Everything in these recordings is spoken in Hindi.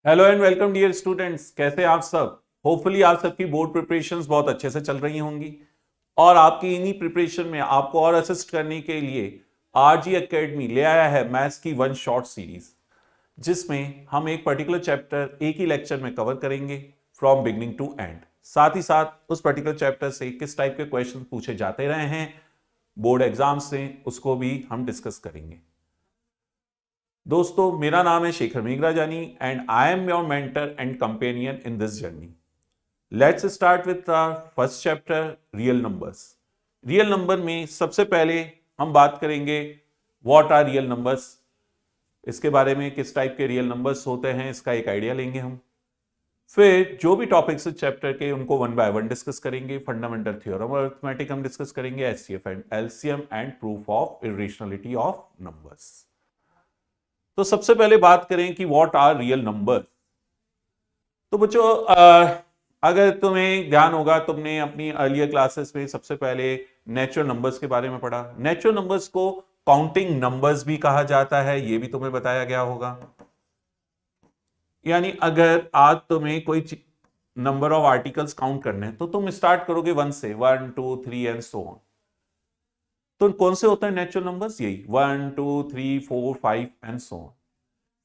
Hello and welcome dear students. कैसे आप सब? होपफुली आप सबकी बोर्ड प्रिपरेशंस बहुत अच्छे से चल रही होंगी और आपकी इन्हीं प्रिपरेशन में आपको और असिस्ट करने के लिए आरजी एकेडमी ले आया है मैथ्स की वन शॉर्ट सीरीज, जिसमें हम एक पर्टिकुलर चैप्टर एक ही लेक्चर में कवर करेंगे फ्रॉम बिगनिंग टू एंड। साथ ही साथ उस पर्टिकुलर चैप्टर से किस टाइप के क्वेश्चन पूछे जाते रहे हैं बोर्ड एग्जाम से, उसको भी हम डिस्कस करेंगे। दोस्तों, मेरा नाम है Shekhar Meghrajani and I am your mentor and companion in this journey. Let's start with our first chapter, real numbers. Real number में सबसे पहले हम बात करेंगे व्हाट आर रियल नंबर्स। इसके बारे में किस टाइप के रियल नंबर्स होते हैं इसका एक आइडिया लेंगे हम। फिर जो भी टॉपिक्स इस चैप्टर के उनको वन बाय वन डिस्कस करेंगे। फंडामेंटल थ्योरम और अरिथमेटिक हम डिस्कस करेंगे, HCF and LCM and proof of irrationality of numbers. तो सबसे पहले बात करें कि व्हाट आर रियल नंबर। तो बच्चों, अगर तुम्हें ध्यान होगा, तुमने अपनी अर्लियर क्लासेस में सबसे पहले नेचुरल नंबर्स के बारे में पढ़ा। नेचुरल नंबर्स को काउंटिंग नंबर्स भी कहा जाता है, यह भी तुम्हें बताया गया होगा। यानी अगर आज तुम्हें कोई नंबर ऑफ आर्टिकल्स काउंट करने हैं तो तुम स्टार्ट करोगे 1 से, 1 2 3 एंड सो ऑन। तो कौन से होते हैं नेचुरल नंबर्स? यही 1 2 3 4 5 एंड सो ऑन।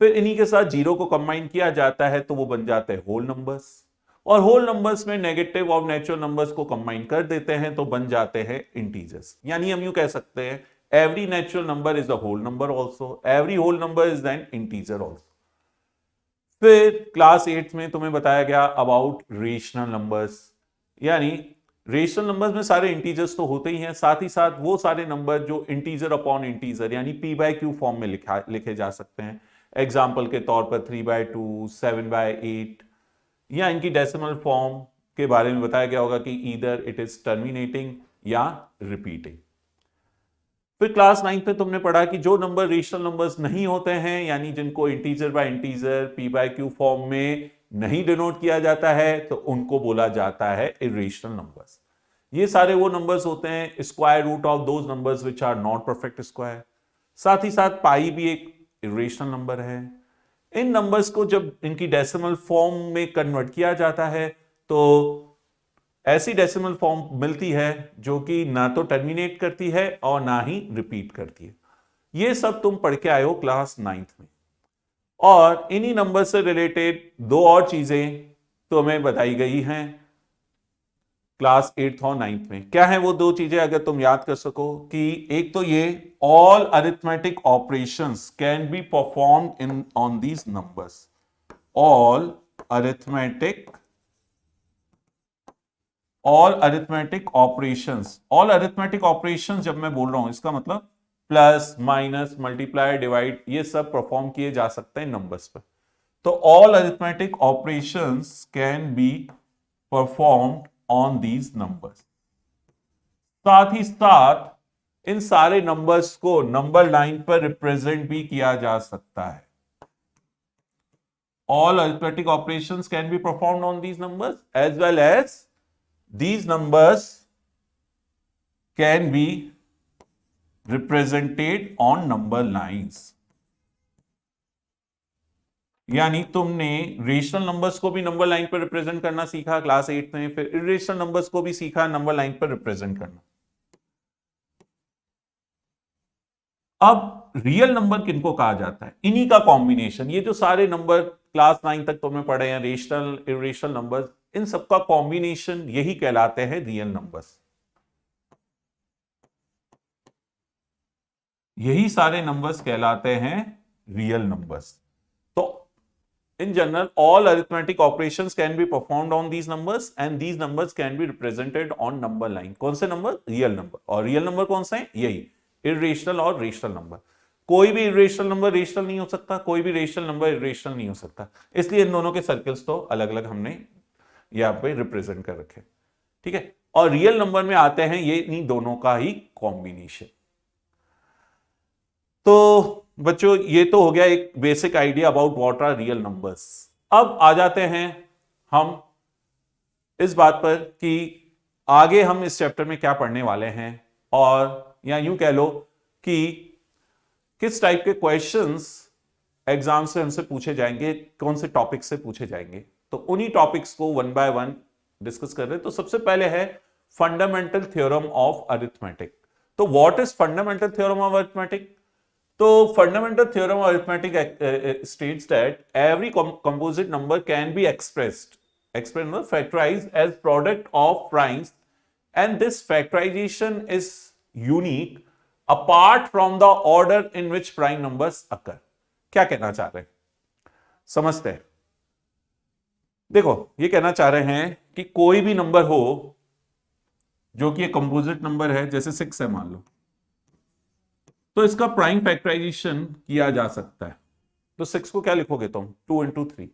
फिर इन्हीं के साथ जीरो को कंबाइन किया जाता है तो वो बन जाते हैं होल नंबर्स, और होल नंबर्स में नेगेटिव और नेचुरल नंबर्स को कंबाइन कर देते हैं तो बन जाते हैं इंटीजर्स। यानी हम यूं कह सकते हैं every natural number is a whole number also, every whole number is an integer also. फिर क्लास 8 में तुम्हें बताया गया अबाउट रेशनल नंबर्स। यानी रेशनल नंबर्स में सारे इंटीजर्स तो होते ही हैं, साथ ही साथ वो सारे नंबर जो इंटीजर अपॉन इंटीजर यानी पी बाय क्यू फॉर्म में लिखे जा सकते हैं। एग्जाम्पल के तौर पर 3/2, 7/8, या इनकी डेसिमल फॉर्म के बारे में बताया गया होगा कि ईदर इट इज टर्मिनेटिंग या रिपीटिंग। फिर क्लास 9 में तुमने पढ़ा कि जो नंबर रेशनल नंबर्स नहीं होते हैं, यानी जिनको integer by integer p by q form में नहीं डिनोट किया जाता है, तो उनको बोला जाता है इरेशनल नंबर्स। ये सारे वो नंबर्स होते हैं square root of those numbers which are not perfect square. साथ ही साथ पाई भी एक इरेशनल नंबर है। इन नंबर्स को जब इनकी डेसिमल फॉर्म में कन्वर्ट किया जाता है तो ऐसी डेसिमल फॉर्म मिलती है जो कि ना तो टर्मिनेट करती है और ना ही रिपीट करती है। ये सब तुम पढ़ के आए हो क्लास 9 में। और इन्हीं नंबर से रिलेटेड दो और चीजें तुम्हें बताई गई हैं क्लास 8 और 9 में। क्या है वो दो चीजें, अगर तुम याद कर सको? कि एक तो ये, all arithmetic operations can be performed in on these numbers. All arithmetic operations जब मैं बोल रहा हूं, इसका मतलब प्लस माइनस मल्टीप्लाई डिवाइड, ये सब परफॉर्म किए जा सकते हैं नंबर्स पर। तो all arithmetic operations can be performed on these numbers. साथ ही साथ इन सारे नंबर्स को नंबर लाइन पर रिप्रेजेंट भी किया जा सकता है। All arithmetic operations can be performed on these numbers as well as these numbers can be represented on number lines। यानी तुमने रेशनल नंबर्स को भी नंबर लाइन पर रिप्रेजेंट करना सीखा क्लास 8 में, फिर इरेशनल नंबर्स को भी सीखा नंबर लाइन पर रिप्रेजेंट करना। अब रियल नंबर किनको कहा जाता है? इन्हीं का कॉम्बिनेशन। ये जो सारे नंबर क्लास 9 तक तुमने पढ़े हैं, रेशनल इरेशनल नंबर्स, इन सबका कॉम्बिनेशन यही कहलाते हैं रियल नंबर्स। यही सारे नंबर्स कहलाते हैं रियल नंबर्स। तो in general all arithmetic operations can be performed on these numbers and these numbers can be represented on number line. कौन से नंबर? Real number. और रियल नंबर कौन से हैं? यही इरेशनल और रेशनल नंबर। कोई भी इरेशनल नंबर रेशनल नहीं हो सकता, कोई भी रेशनल नंबर इरेशनल नहीं हो सकता। इसलिए इन दोनों के सर्कल्स तो अलग अलग हमने यहां पे रिप्रेजेंट कर रखे। ठीक है, और रियल नंबर में आते हैं ये इन दोनों का ही कॉम्बिनेशन। तो बच्चों, ये तो हो गया एक basic idea about what are real numbers. अब आ जाते हैं हम इस बात पर कि आगे हम इस चैप्टर में क्या पढ़ने वाले हैं, और या यूं कह लो कि किस टाइप के क्वेश्चंस एग्जाम से हमसे पूछे जाएंगे, कौन से टॉपिक से पूछे जाएंगे, तो उन्हीं टॉपिक्स को वन बाय वन डिस्कस कर रहे हैं। तो सबसे पहले है फंडामेंटल थ्योरम ऑफ अरिथमेटिक। तो what is fundamental theorem of arithmetic? तो fundamental theorem of arithmetic states that every composite number can be expressed factorized as product of primes, and this factorization is unique apart from the order in which prime numbers occur. क्या कहना चाह रहे हैं, समझते हैं। देखो, ये कहना चाह रहे हैं कि कोई भी नंबर हो जो कि एक कंपोजिट नंबर है, जैसे 6 है मान लो, तो इसका प्राइम फैक्टराइजेशन किया जा सकता है। तो 6 को क्या लिखोगे तुम? 2 into 3।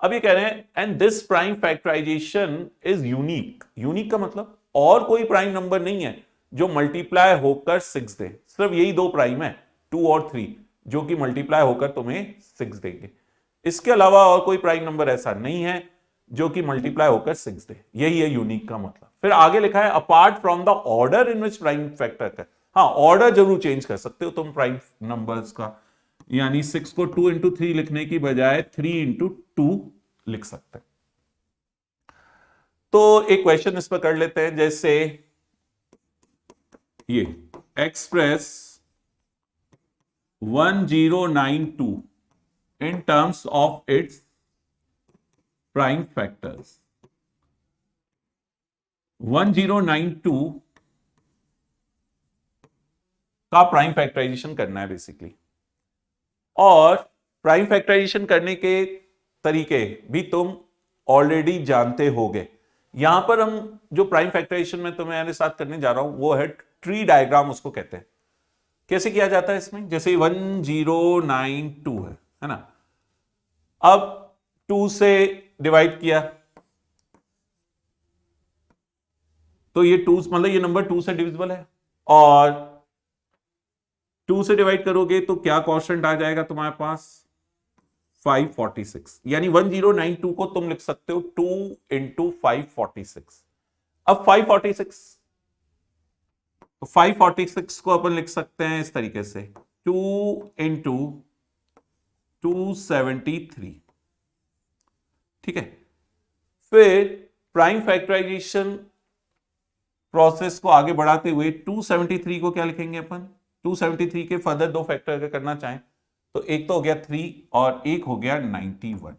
अब ये कह रहे हैं and this prime factorization is unique. Unique का मतलब और कोई प्राइम नंबर नहीं है जो मल्टीप्लाई होकर 6 दे, सिर्फ यही दो प्राइम है 2 और 3 जो कि मल्टीप्लाई होकर तुम्हें 6 देंगे। इसके अलावा और कोई प्राइम नंबर ऐसा नहीं है जो कि मल्टीप्लाई होकर 6 दे। यही है यूनिक का मतलब। फिर आगे लिखा है apart from the order in which prime factor है। हाँ, ऑर्डर जरूर चेंज कर सकते हो तुम प्राइम नंबर्स का, यानी 6 को 2 into 3 लिखने की बजाय 3 into 2 लिख सकते हैं। तो एक क्वेश्चन इस पर कर लेते हैं, जैसे ये express 1092 in terms of its prime factors. 1092 का प्राइम फैक्टराइजेशन करना है बेसिकली, और प्राइम फैक्टराइजेशन करने के तरीके भी तुम ऑलरेडी जानते होगे। यहां पर हम जो प्राइम फैक्टराइजेशन में तुम्हें साथ करने जा रहा हूं वो है ट्री डायग्राम, उसको कहते हैं। कैसे किया जाता है इसमें? जैसे 1092 है ना, अब 2 से डिवाइड किया तो ये 2 मतलब ये नंबर 2 से डिविजिबल है, और 2 से डिवाइड करोगे तो क्या कांस्टेंट आ जाएगा तुम्हारे पास? 546। यानी 1092 को तुम लिख सकते हो 2 into 546। अब 546 को अपन लिख सकते हैं इस तरीके से 2 into 273। ठीक है, फिर प्राइम फैक्टराइजेशन प्रोसेस को आगे बढ़ाते हुए 273 को क्या लिखेंगे अपन? 273 के फर्दर दो फैक्टर अगर करना चाहें तो एक तो हो गया 3 और एक हो गया 91।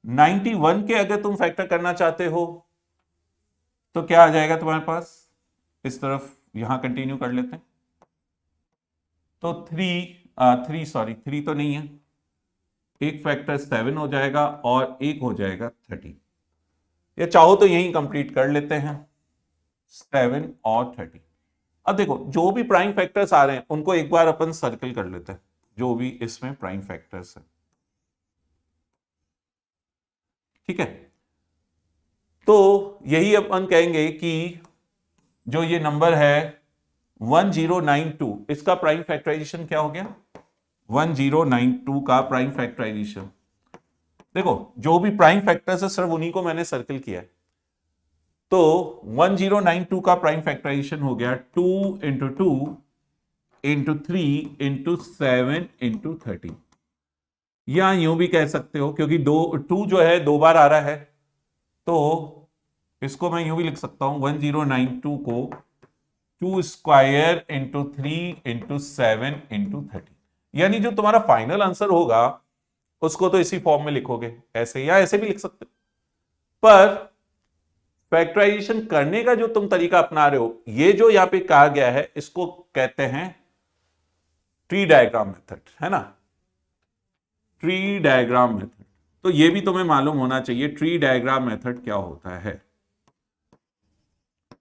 91 के अगर तुम फैक्टर करना चाहते हो तो क्या आ जाएगा तुम्हारे पास? इस तरफ यहां कंटिन्यू कर लेते हैं। तो 3 तो नहीं है, एक फैक्टर 7 हो जाएगा और एक हो जाएगा 30। या चाहो तो यहीं कंप्लीट कर लेते हैं 7 और 30। अब देखो, जो भी प्राइम फैक्टर्स आ रहे हैं उनको एक बार अपन सर्कल कर लेते हैं, जो भी इसमें प्राइम फैक्टर्स है। ठीक है, तो यही अपन कहेंगे कि जो ये नंबर है 1092, इसका प्राइम फैक्टराइजेशन क्या हो गया? 1092 का प्राइम फैक्टराइजेशन, देखो जो भी प्राइम फैक्टर्स है सिर्फ उन्हीं को मैंने सर्कल किया है। तो 1092 का प्राइम फैक्टराइजेशन हो गया 2 into 2 into 3 into 7 into 30। या यूं भी कह सकते हो, क्योंकि 2 जो है 2 बार आ रहा है, तो इसको मैं यूं भी लिख सकता हूं 1092 को 2 स्क्वायर into 3 into 7 into 30। यानी जो तुम्हारा फाइनल आंसर होगा उसको तो इसी फॉर्म में लिखोगे, ऐसे या ऐसे भी लिख सकते हो। पर फैक्टराइजेशन करने का जो तुम तरीका अपना रहे हो, ये जो यहां पे कहा गया है, इसको कहते हैं ट्री डायग्राम मेथड, है ना, ट्री डायग्राम मेथड। तो ये भी तुम्हें मालूम होना चाहिए ट्री डायग्राम मेथड क्या होता है।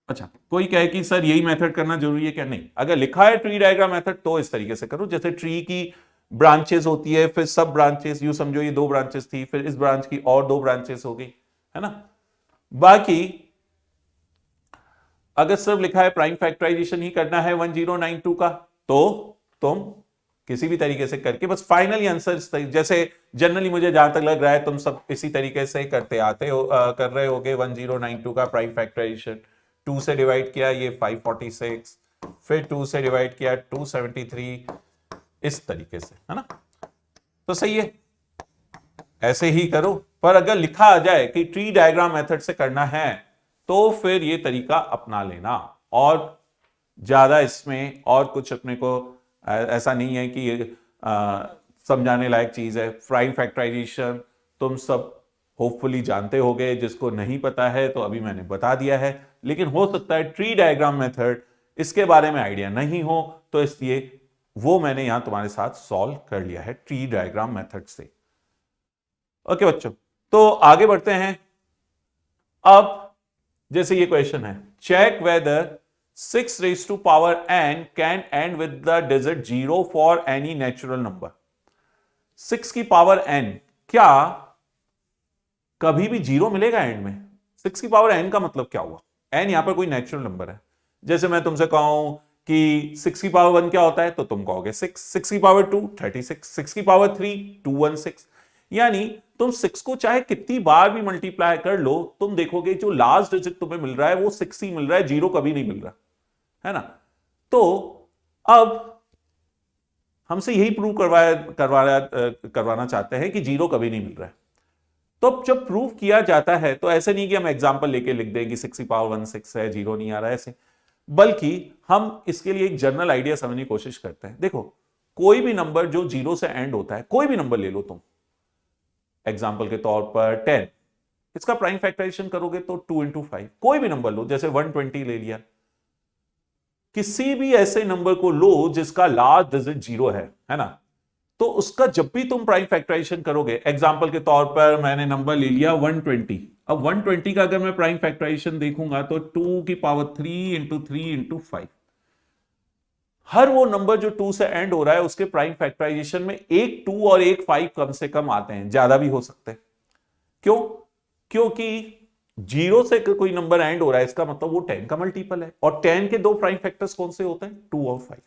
अच्छा, कोई कहे कि सर यही मेथड करना जरूरी है क्या? नहीं, अगर लिखा है ट्री डायग्राम मेथड तो इस तरीके से करो। जैसे ट्री की ब्रांचेस होती है, फिर सब ब्रांचेस, यूं समझो ये 2 ब्रांचेस थी, फिर इस ब्रांच की और 2 ब्रांचेस हो गई, है ना। बाकी अगर सिर्फ लिखा है प्राइम फैक्टराइजेशन ही करना है 1092 का, तो तुम किसी भी तरीके से करके बस फाइनली आंसर, जैसे जनरली मुझे जहां तक लग रहा है तुम सब इसी तरीके से करते आते हो, कर रहे होगे। 1092 का प्राइम फैक्टराइजेशन 2 से डिवाइड किया ये 546, फिर 2 से डिवाइड किया 273, इस तरीके से, है ना। तो सही है, ऐसे ही करो। पर अगर लिखा आ जाए कि ट्री डायग्राम मेथड से करना है तो फिर ये तरीका अपना लेना, और ज्यादा इसमें और कुछ अपने को ऐसा नहीं है कि ये समझाने लायक चीज है। प्राइम फैक्टराइजेशन तुम सब होपफुली जानते होगे, जिसको नहीं पता है तो अभी मैंने बता दिया है, लेकिन हो सकता है ट्री डायग्राम मेथड इसके बारे में आइडिया नहीं हो, तो इसलिए वो मैंने यहां तुम्हारे साथ सॉल्व कर लिया है ट्री डायग्राम मेथड से। ओके बच्चों, तो आगे बढ़ते हैं। अब जैसे ये क्वेश्चन है, check whether 6 raised to power n can end with the digit 0 for any natural number। 6 की पावर n क्या कभी भी 0 मिलेगा एंड में? 6 की पावर n का मतलब क्या हुआ? n यहां पर कोई नेचुरल नंबर है। जैसे मैं तुमसे कहूं कि 6 की पावर 1 क्या होता है, तो तुम कहोगे 6, 6 की पावर 2 36, 6 की पावर 3 216। यानी तुम 6 को चाहे कितनी बार भी मल्टीप्लाई कर लो, तुम देखोगे जो लास्ट डिजिट तुम्हें मिल रहा है वो 6 ही मिल रहा है, 0 कभी नहीं मिल रहा है ना। तो अब हमसे यही प्रूव करवाना चाहते हैं कि 0 कभी नहीं मिल रहा है। तो जब प्रूव किया जाता है तो ऐसे नहीं कि हम एग्जांपल लेके लिख दें कि 6 की पावर 1 6 है, 0 नहीं आ रहा है ऐसे, बल्कि हम इसके लिए एक जनरल आइडिया समझने की कोशिश करते हैं। देखो, कोई भी नंबर जो 0 से एंड होता है, कोई भी नंबर ले लो तुम, एग्जाम्पल के तौर पर 10, इसका प्राइम फैक्टराइजेशन करोगे तो 2 इंटू 5। कोई भी नंबर लो, जैसे 120 ले लिया, किसी भी ऐसे नंबर को लो जिसका लास्ट डिजिट 0 है ना, तो उसका जब भी तुम प्राइम फैक्टराइजेशन करोगे, एग्जांपल के तौर पर मैंने नंबर ले लिया 120। अब 120 का अगर मैं प्राइम फैक्टराइजेशन देखूंगा तो 2 की पावर 3 इंटू 3 इंटू 5। हर वो नंबर जो 2 से एंड हो रहा है उसके प्राइम फैक्टराइजेशन में एक 2 और एक 5 कम से कम आते हैं, ज्यादा भी हो सकते हैं। क्यों? क्योंकि 0 से कोई नंबर एंड हो रहा है, इसका मतलब वो 10 का मल्टीपल है, और 10 के दो प्राइम फैक्टर्स कौन से होते हैं? 2 और 5।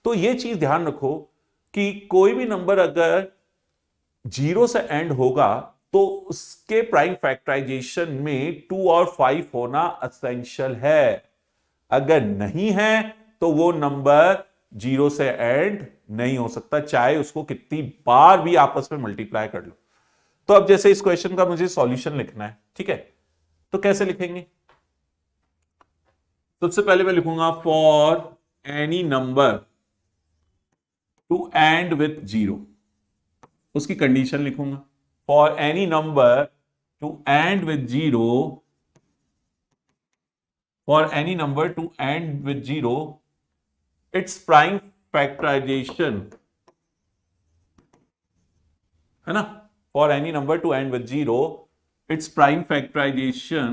तो ये चीज ध्यान रखो कि कोई भी नंबर अगर 0 से एंड होगा तो उसके प्राइम फैक्टराइजेशन में 2 और 5 होना असेंशियल है। अगर नहीं है तो वो नंबर 0 से एंड नहीं हो सकता, चाहे उसको कितनी बार भी आपस में मल्टीप्लाई कर लो। तो अब जैसे इस क्वेश्चन का मुझे सॉल्यूशन लिखना है, ठीक है, तो कैसे लिखेंगे? सबसे पहले मैं लिखूंगा for any number to end with 0, उसकी कंडीशन लिखूंगा। For any number to end with 0, for any number to end with 0, it's prime factorization, है ना। For any number to end with 0, its prime factorization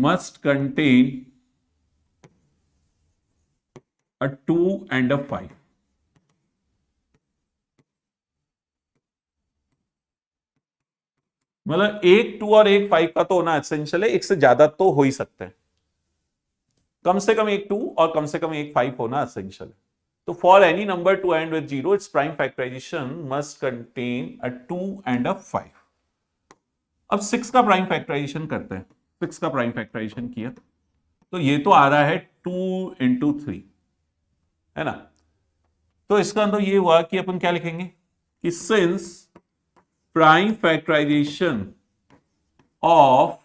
must contain a 2 and a 5। मतलब एक 2 और एक 5 का तो होना एसेंशियल है, एक से ज्यादा तो हो ही सकते हैं। कम से कम एक 2 और कम से कम एक 5 होना एसेंशियल है। तो for any number to end with 0, it's prime factorization must contain a 2 and a 5। अब 6 का प्राइम फैक्टराइजेशन करते हैं। 6 का प्राइम फैक्टराइजेशन किया तो ये तो आ रहा है 2 इंटू 3, है ना। तो इसका तो ये हुआ कि अपन क्या लिखेंगे कि since prime factorization of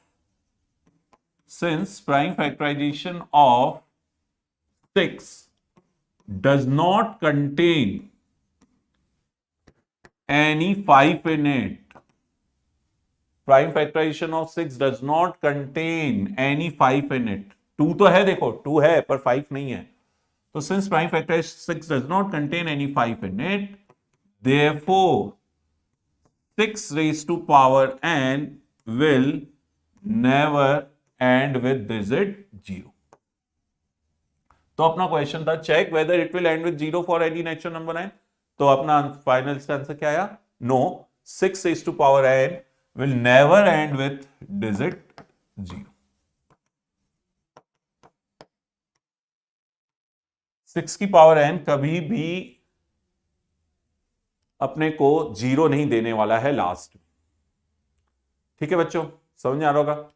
6 does not contain any 5 in it, prime factorization of 6 does not contain any 5 in it. 2 तो है, देखो 2 है पर 5 नहीं है। तो since prime factorization 6 does not contain any 5 in it, therefore 6 raised to power n will never end with digit 0। तो अपना क्वेश्चन था check whether it will end with 0 for any natural number n। तो अपना फाइनल आंसर क्या आया? No, 6 raised to power n will never end with digit 0। 6 की पावर n कभी भी अपने को 0 नहीं देने वाला है लास्ट। ठीक है बच्चों, समझ में आ रहा होगा।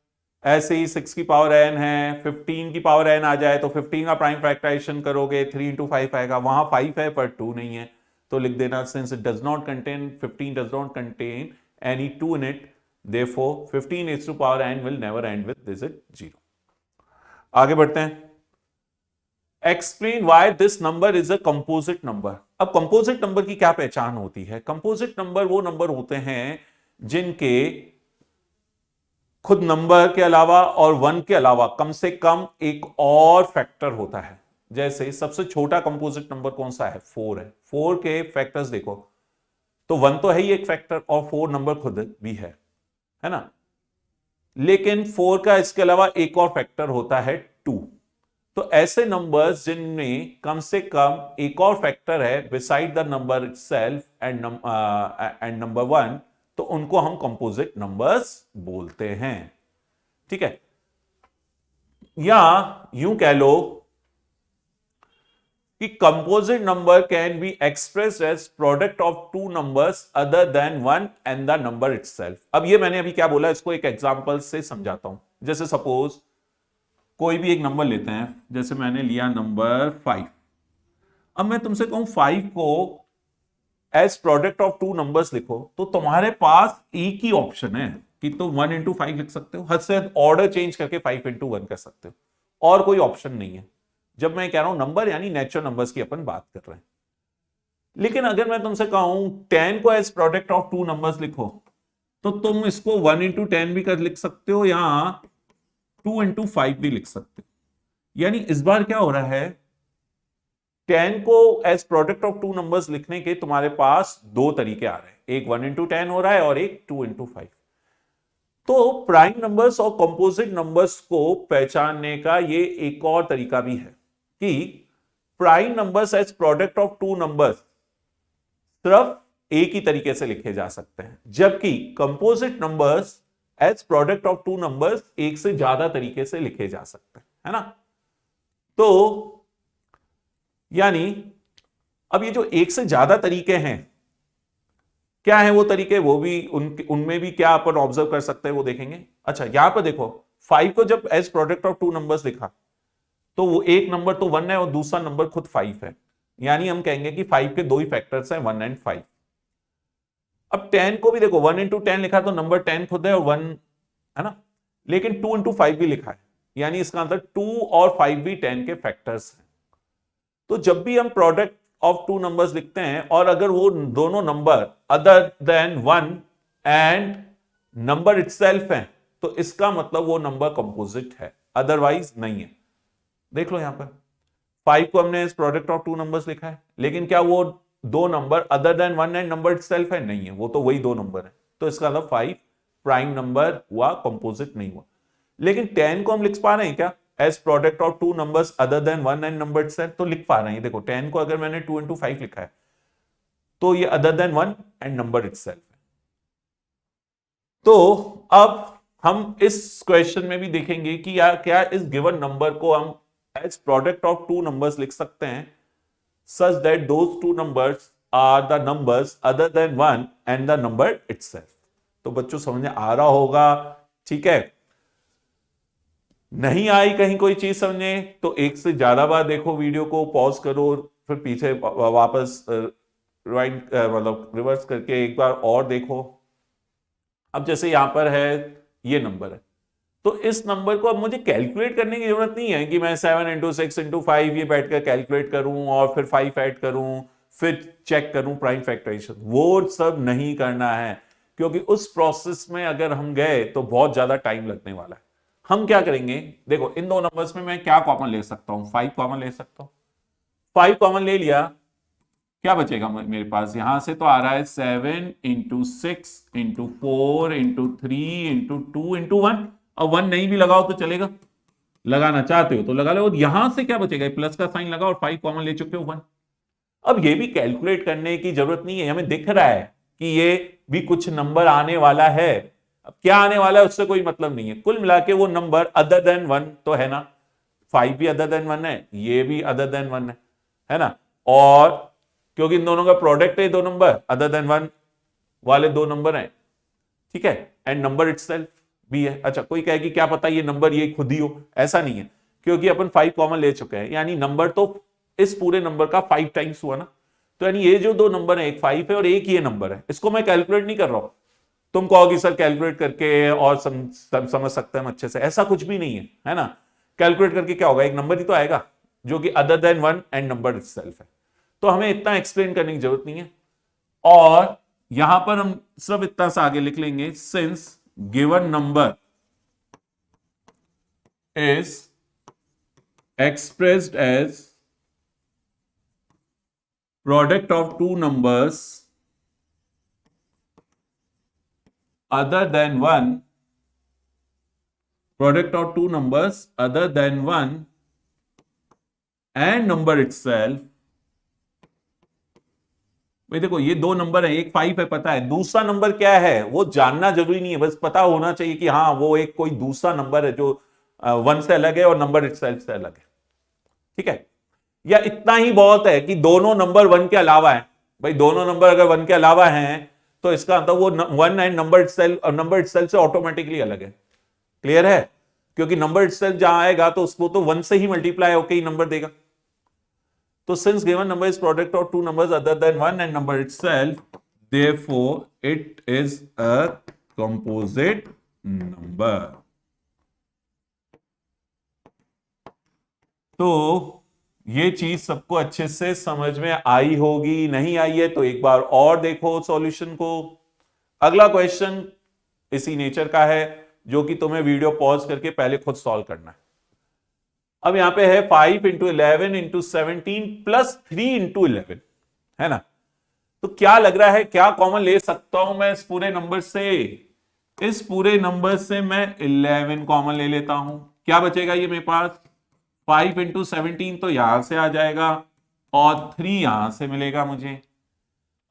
ऐसे ही 6 की पावर n है, 15 की पावर n आ जाए तो 15 का प्राइम फैक्टराइजेशन करोगे 3 इंटू 5 आएगा, वहां 5 है पर 2 नहीं है। तो लिख देना since it does not contain 15 does not contain any 2 in it, therefore 15 raised to power n will never end with digit 0. आगे बढ़ते हैं. Explain why this number is a composite number. अब कंपोजिट नंबर की क्या पहचान होती है? कंपोजिट नंबर वो नंबर होते हैं जिनके खुद नंबर के अलावा और 1 के अलावा कम से कम एक और फैक्टर होता है. जैसे सबसे छोटा कंपोजिट नंबर कौन सा है? 4 है. 4 के फैक्टर्स देखो तो 1 तो है ही एक फैक्टर और 4 नंबर खुद भी है ना. लेकिन 4 का इसके अलावा एक और फैक्टर होता है 2. तो ऐसे नंबर्स जिनमें कम से कम एक और फैक्टर है beside the number itself and number 1, तो उनको हम कंपोजिट नंबर्स बोलते हैं. ठीक है. या यूं कह लो कि composite number can be expressed as product of two numbers other than 1 and the number itself. अब ये मैंने अभी क्या बोला, इसको एक एग्जांपल से समझाता हूं. जैसे सपोज कोई भी एक नंबर लेते हैं, जैसे मैंने लिया नंबर 5. अब मैं तुमसे कहूं 5 को as product of two numbers लिखो, तो तुम्हारे पास एक ही ऑप्शन है कि तुम 1 इंटू 5 लिख सकते हो, हद से हद ऑर्डर चेंज करके 5 इंटू 1 कर सकते हो, और कोई ऑप्शन नहीं है. जब मैं कह रहा हूं नंबर यानी नेचुरल नंबर्स की अपन बात कर रहे हैं. लेकिन अगर मैं तुमसे कहूं 10 को as product of two numbers लिखो, तो तुम इसको 1 इंटू 10 भी कर लिख सकते हो या 2 इंटू 5 भी लिख सकते हो. यानी इस बार क्या हो रहा है, 10 को as product of two numbers लिखने के तुम्हारे पास दो तरीके आ रहे हैं. एक 1 इंटू 10 हो रहा है और एक 2 इंटू 5. तो प्राइम नंबर्स और कंपोजिट नंबर्स को पहचानने का ये एक और तरीका भी है कि prime numbers as product of two numbers सिर्फ एक ही तरीके से लिखे जा सकते हैं, जबकि composite numbers as product of two numbers एक से ज्यादा तरीके से लिखे जा सकते हैं, है ना. तो यानी अब ये जो एक से ज्यादा तरीके हैं, क्या है वो तरीके, वो भी उनमें भी क्या अपन ऑब्जर्व कर सकते हैं वो देखेंगे. अच्छा, यहां पर देखो 5 को जब as product of two numbers लिखा तो वो एक नंबर तो 1 है और दूसरा नंबर खुद 5 है. यानी हम कहेंगे कि 5 के दो ही फैक्टर्स हैं, 1 एंड 5. अब 10 को भी देखो 1 इंटू 10 लिखा तो नंबर 10 खुद है और 1 है ना. लेकिन 2 इंटू 5 भी लिखा है, यानी इसका आंसर 2 और 5 भी 10 के फैक्टर्स हैं. तो जब भी हम प्रोडक्ट ऑफ टू नंबर्स लिखते हैं और अगर वो दोनों number other than 1 and number itself हैं, तो इसका मतलब वो नंबर कंपोजिट है, अदरवाइज नहीं है. देख लो यहां पर 5 को हमने इस प्रोडक्ट ऑफ टू नंबर्स लिखा है, लेकिन क्या वो दो number other than 1 and number itself है? नहीं है, वो तो वही दो नंबर है. तो इसका मतलब 5 प्राइम नंबर हुआ, कंपोजिट नहीं हुआ. लेकिन 10 को हम लिख पा रहे हैं क्या as product of two numbers other than 1 and number itself? तो लिख पा रहे हैं. देखो 10 को अगर मैंने 2 इंटू 5 लिखा है तो ये other than 1 and number itself है. तो अब हम इस क्वेश्चन में भी देखेंगे कि क्या इस गिवन नंबर को हम as product of two numbers लिख सकते हैं such that those two numbers are the numbers other than 1 and the number itself. तो बच्चों समझ में आ रहा होगा, ठीक है. नहीं आई कहीं कोई चीज समझे तो एक से ज्यादा बार देखो वीडियो को, पॉज करो, फिर पीछे वापस रिवाइंड मतलब रिवर्स करके एक बार और देखो. अब जैसे यहां पर है ये नंबर है, तो इस नंबर को अब मुझे कैलकुलेट करने की जरूरत नहीं है कि मैं 7 इंटू 6 इंटू 5 ये बैठकर कैलकुलेट करूं और फिर 5 ऐड करूं, फिर चेक करूं प्राइम फैक्टराइजेशन. वो सब नहीं करना है, क्योंकि उस प्रोसेस में अगर हम गए तो बहुत ज्यादा टाइम लगने वाला है. हम क्या करेंगे, देखो इन दो नंबर्स में मैं क्या कॉमन ले सकता हूं, 5 कॉमन ले सकता हूं. 5 कॉमन ले लिया, क्या बचेगा मेरे पास, यहां से तो आ रहा है 7 into 6 into 4 into 3 into 2 into 1. और 1 नहीं भी लगाओ तो चलेगा, लगाना चाहते हो तो लगा लो. और यहां से क्या बचेगा, प्लस का साइन लगाओ और 5 कॉमन ले चुके हो 1. अब ये भी कैलकुलेट करने की जरूरत नहीं है, हमें दिख रहा है कि ये भी कुछ नंबर आने वाला है. अब क्या आने वाला है उससे कोई मतलब नहीं है. कुल मिला के वो नंबर अदर देन 1 तो है ना, 5 भी अदर देन 1 है, ये भी अदर देन 1 है ना. और क्योंकि इन दोनों का प्रोडक्ट है दो नंबर, अदर देन 1 वाले दो नंबर हैं, ठीक है, एंड नंबर इटसेल्फ भी है. अच्छा, कोई कहे कि क्या पता ये नंबर ये खुद ही हो, ऐसा नहीं है, क्योंकि अपन 5 कॉमन ले चुके हैं, यानी नंबर तो इस पूरे नंबर का 5 टाइम्स हुआ ना. तो यानी ये जो दो नंबर है, एक 5 है और एक ये नंबर है, इसको मैं कैलकुलेट नहीं कर रहा हूं। तुम कहोगे सर कैलकुलेट करके और समझ सकते हैं अच्छे से, ऐसा कुछ भी नहीं है ना। कैलकुलेट करके क्या होगा, एक नंबर ही तो आएगा जो कि other than 1 and number itself है। तो हमें इतना एक्सप्लेन करने की जरूरत नहीं है। और यहां पर हम सब इतना सा आगे लिख लेंगे, since given number is expressed as product of two numbers other than one, product of two numbers other than one and number itself। भाई देखो ये दो नंबर है, एक 5 है पता है, दूसरा नंबर क्या है वो जानना जरूरी नहीं है, बस पता होना चाहिए कि हाँ वो एक कोई दूसरा नंबर है जो 1 से अलग है और नंबर इटसेल्फ से अलग है। ठीक है, या इतना ही बहुत है कि दोनों नंबर 1 के अलावा है। भाई दोनों नंबर अगर 1 के अलावा हैं तो इसका मतलब वो 1 एंड नंबर इटसेल्फ से ऑटोमेटिकली अलग है। क्लियर है, क्योंकि नंबर इटसेल्फ जहां आएगा तो उसको तो 1 से ही मल्टीप्लाई होकर ही नंबर देगा। तो since given number is product of two numbers other than 1 and number itself, therefore it is a composite number. तो ये चीज सबको अच्छे से समझ में आई होगी, नहीं आई है तो एक बार और देखो सॉल्यूशन को। अगला क्वेश्चन इसी नेचर का है जो कि तुम्हें वीडियो पॉज करके पहले खुद सॉल्व करना है। अब यहां पे है 5 इंटू 11 इंटू 17 प्लस 3 इंटू 11, है ना। तो क्या लग रहा है, क्या कॉमन ले सकता हूं मैं इस पूरे नंबर से? इस पूरे नंबर से मैं 11 कॉमन ले लेता हूं। क्या बचेगा ये मेरे पास, 5 इंटू 17 तो यहां से आ जाएगा और 3 यहां से मिलेगा मुझे।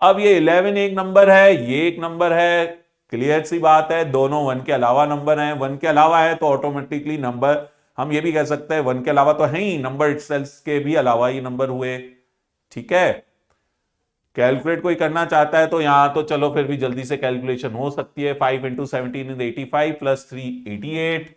अब ये 11 एक नंबर है, ये एक नंबर है, क्लियर सी बात है, दोनों 1 के अलावा नंबर हैं। 1 के अलावा है तो ऑटोमेटिकली नंबर, हम ये भी कह सकते हैं 1 के अलावा तो है ही, नंबर इटसेल्फ के भी अलावा ये नंबर हुए। ठीक है, कैलकुलेट कोई करना चाहता है तो यहां तो चलो फिर भी जल्दी से कैलकुलेशन हो सकती है। 5 इंटू 17 इज 85 प्लस 3 88।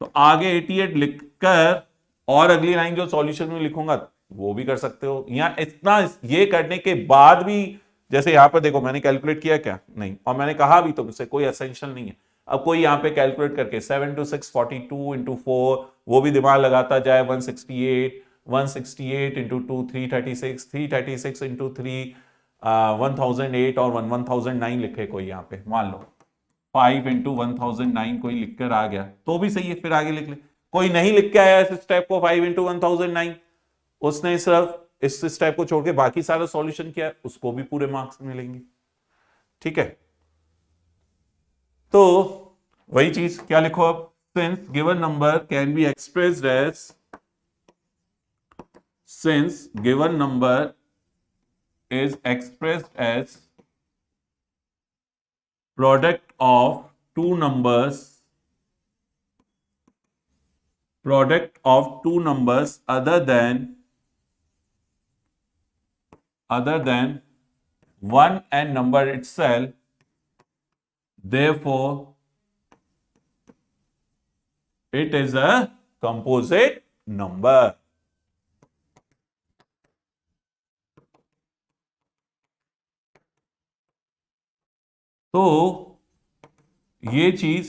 तो आगे 88 लिखकर और अगली लाइन जो सॉल्यूशन में लिखूंगा वो भी कर सकते हो। यहां इतना ये करने के बाद भी, जैसे यहां पर देखो मैंने कैलकुलेट किया क्या, नहीं, और मैंने कहा भी तुमसे कोई एसेंशियल नहीं है। अब कोई यहां पे कैलकुलेट करके 7 टू 6 42 इंटू 4 वो भी दिमाग लगाता जाए, 168 इंटू 2 336 इंटू 3 1008 और 1009 लिखे कोई यहां पे, मान लो 5 इंटू 1009 कोई लिखकर आ गया तो भी सही है, फिर आगे लिख ले। कोई नहीं लिख के आया इस स्टेप को 5 इंटू 1009, उसने सिर्फ इस स्टेप को छोड़ के बाकी सारा सॉल्यूशन किया, उसको भी पूरे मार्क्स मिलेंगे। ठीक है, तो वही चीज क्या लिखो अब, since given number can be expressed as, since given number is expressed as product of two numbers other than one and number itself, therefore it is a composite number। तो ये चीज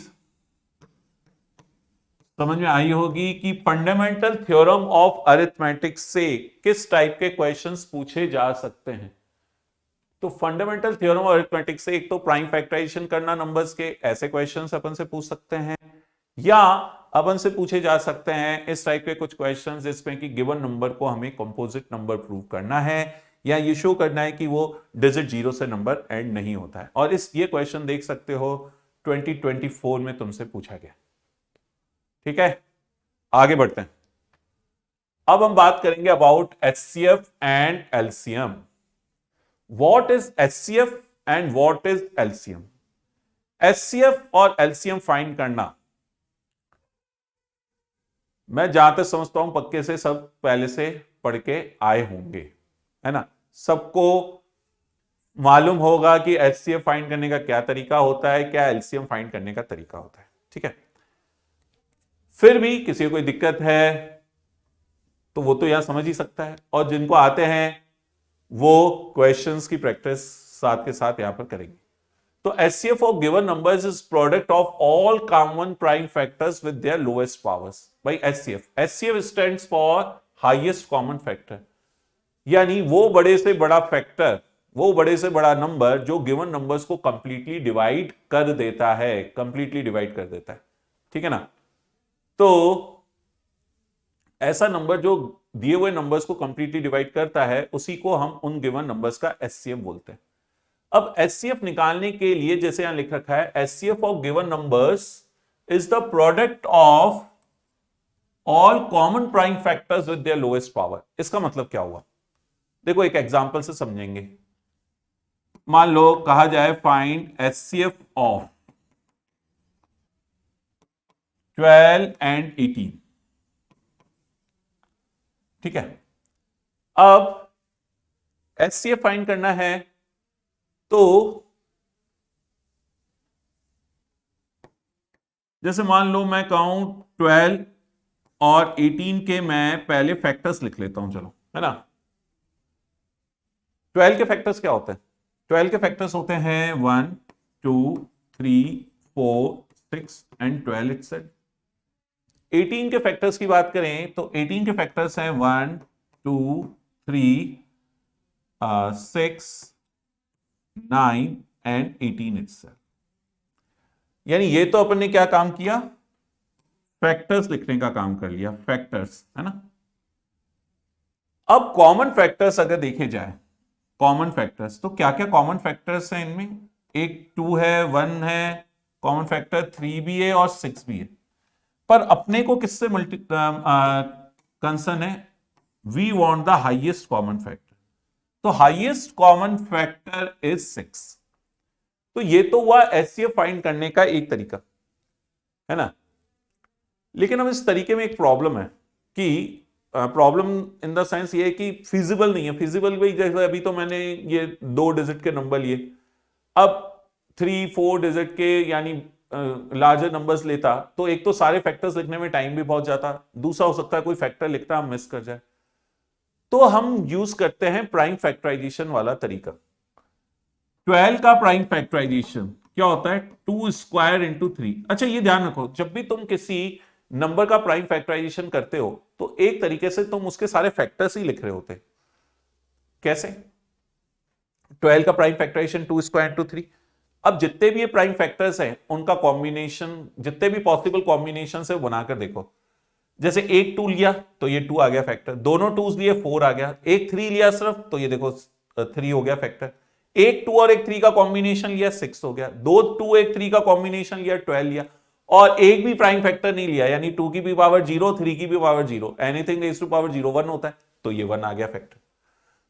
समझ में आई होगी कि फंडामेंटल थ्योरम ऑफ अरिथमेटिक्स से किस टाइप के क्वेश्चंस पूछे जा सकते हैं। तो फंडामेंटल थ्योरम ऑफ अरिथमेटिक्स से एक तो प्राइम फैक्टराइजेशन करना नंबर्स के, ऐसे क्वेश्चंस अपन से पूछ सकते हैं, या अपन से पूछे जा सकते हैं इस टाइप के कुछ क्वेश्चंस जिसमें कि गिवन नंबर को हमें कंपोजिट नंबर प्रूव करना है या ये शो करना है कि वो डिजिट 0 से नंबर एंड नहीं होता है। और ये क्वेश्चन देख सकते हो 2024 में तुमसे पूछा गया। ठीक है, आगे बढ़ते हैं। अब हम बात करेंगे about HCF and LCM. What is HCF and what is LCM? HCF और एलसीएम फाइंड करना, मैं जहां तक समझता हूं पक्के से सब पहले से पढ़ के आए होंगे, है ना। सबको मालूम होगा कि एचसीएफ फाइंड करने का क्या तरीका होता है, क्या एलसीएम फाइंड करने का तरीका होता है। ठीक है, फिर भी किसी को कोई दिक्कत है तो वो तो यहां समझ ही सकता है, और जिनको आते हैं वो क्वेश्चंस की प्रैक्टिस साथ के साथ यहां पर करेंगे। तो HCF of given numbers is product of all common prime factors with their lowest powers. भाई HCF stands for highest common factor, यानी वो बड़े से बड़ा फैक्टर, वो बड़े से बड़ा नंबर जो गिवन नंबर्स को कंप्लीटली डिवाइड कर देता है, कंप्लीटली डिवाइड कर देता है, ठीक है ना। तो ऐसा नंबर जो दिए हुए नंबर्स को कंप्लीटली डिवाइड करता है उसी को हम उन गिवन नंबर्स का HCF बोलते हैं। अब HCF निकालने के लिए जैसे यहां लिख रखा है, HCF of given numbers is the product of all common prime factors with their lowest power. इसका मतलब क्या हुआ, देखो एक एग्जांपल से समझेंगे। मान लो कहा जाए फाइंड HCF ऑफ 12 एंड 18, ठीक है। अब HCF फाइंड करना है तो जैसे मान लो मैं कहूं 12 और 18 के मैं पहले फैक्टर्स लिख लेता हूं, चलो, है ना। 12 के फैक्टर्स क्या होते हैं? 12 के फैक्टर्स होते हैं 1 2 3 4 6 एंड 12 इटसेल्फ। 18 के फैक्टर्स की बात करें तो 18 के फैक्टर्स हैं 1 2 3 6 9 एंड 18 इटसेल्फ। यानी ये तो अपन ने क्या काम किया, फैक्टर्स लिखने का काम कर लिया, फैक्टर्स, है ना। अब कॉमन फैक्टर्स अगर देखे जाए, कॉमन फैक्टर्स तो क्या क्या कॉमन फैक्टर्स हैं इनमें? एक 2 है, 1 है, कॉमन फैक्टर 3 भी है और 6 भी है। पर अपने को किससे कंसर्न है? We want the highest common factor, तो हाईएस्ट कॉमन फैक्टर इज 6। तो ये तो हुआ HCF फाइंड करने का एक तरीका, है ना। लेकिन अब इस तरीके में एक प्रॉब्लम है कि प्रॉब्लम इन द सेंस ये है कि फिजिबल नहीं है। फिजिबल भी जैसे अभी तो मैंने ये 2 डिजिट के नंबर लिए, अब 3-4 डिजिट के यानी लार्जर नंबर्स लेता तो एक तो सारे फैक्टर्स लिखने में टाइम भी बहुत जाता, दूसरा हो सकता है कोई फैक्टर लिखता हम मिस कर जाए। तो हम यूज करते हैं प्राइम फैक्टराइजेशन वाला तरीका। 12 का प्राइम फैक्टराइजेशन क्या होता है? 2 स्क्वायर इंटू 3। अच्छा ये ध्यान रखो, जब भी तुम किसी नंबर का प्राइम फैक्टराइजेशन करते हो तो एक तरीके से तुम उसके सारे फैक्टर्स ही लिख रहे होते। कैसे? 12 का प्राइम फैक्टराइजेशन 2 स्क्वायर इंटू 3। अब जितने भी ये प्राइम फैक्टर्स हैं उनका कॉम्बिनेशन, जितने भी पॉसिबल कॉम्बिनेशन है वो बनाकर देखो। जैसे एक 2 लिया तो ये 2 आ गया फैक्टर, दोनों 2s लिए 4 आ गया, एक 3 लिया सिर्फ तो ये देखो 3 हो गया फैक्टर, एक 2 और एक 3 का कॉम्बिनेशन लिया 6 हो गया, 2 2 एक 3 का कॉम्बिनेशन लिया 12 लिया, और एक भी प्राइम फैक्टर नहीं लिया यानी 2 की भी पावर 0 3 की भी power 0, anything raise to power 0 1 होता है तो ये 1 आ गया फैक्टर।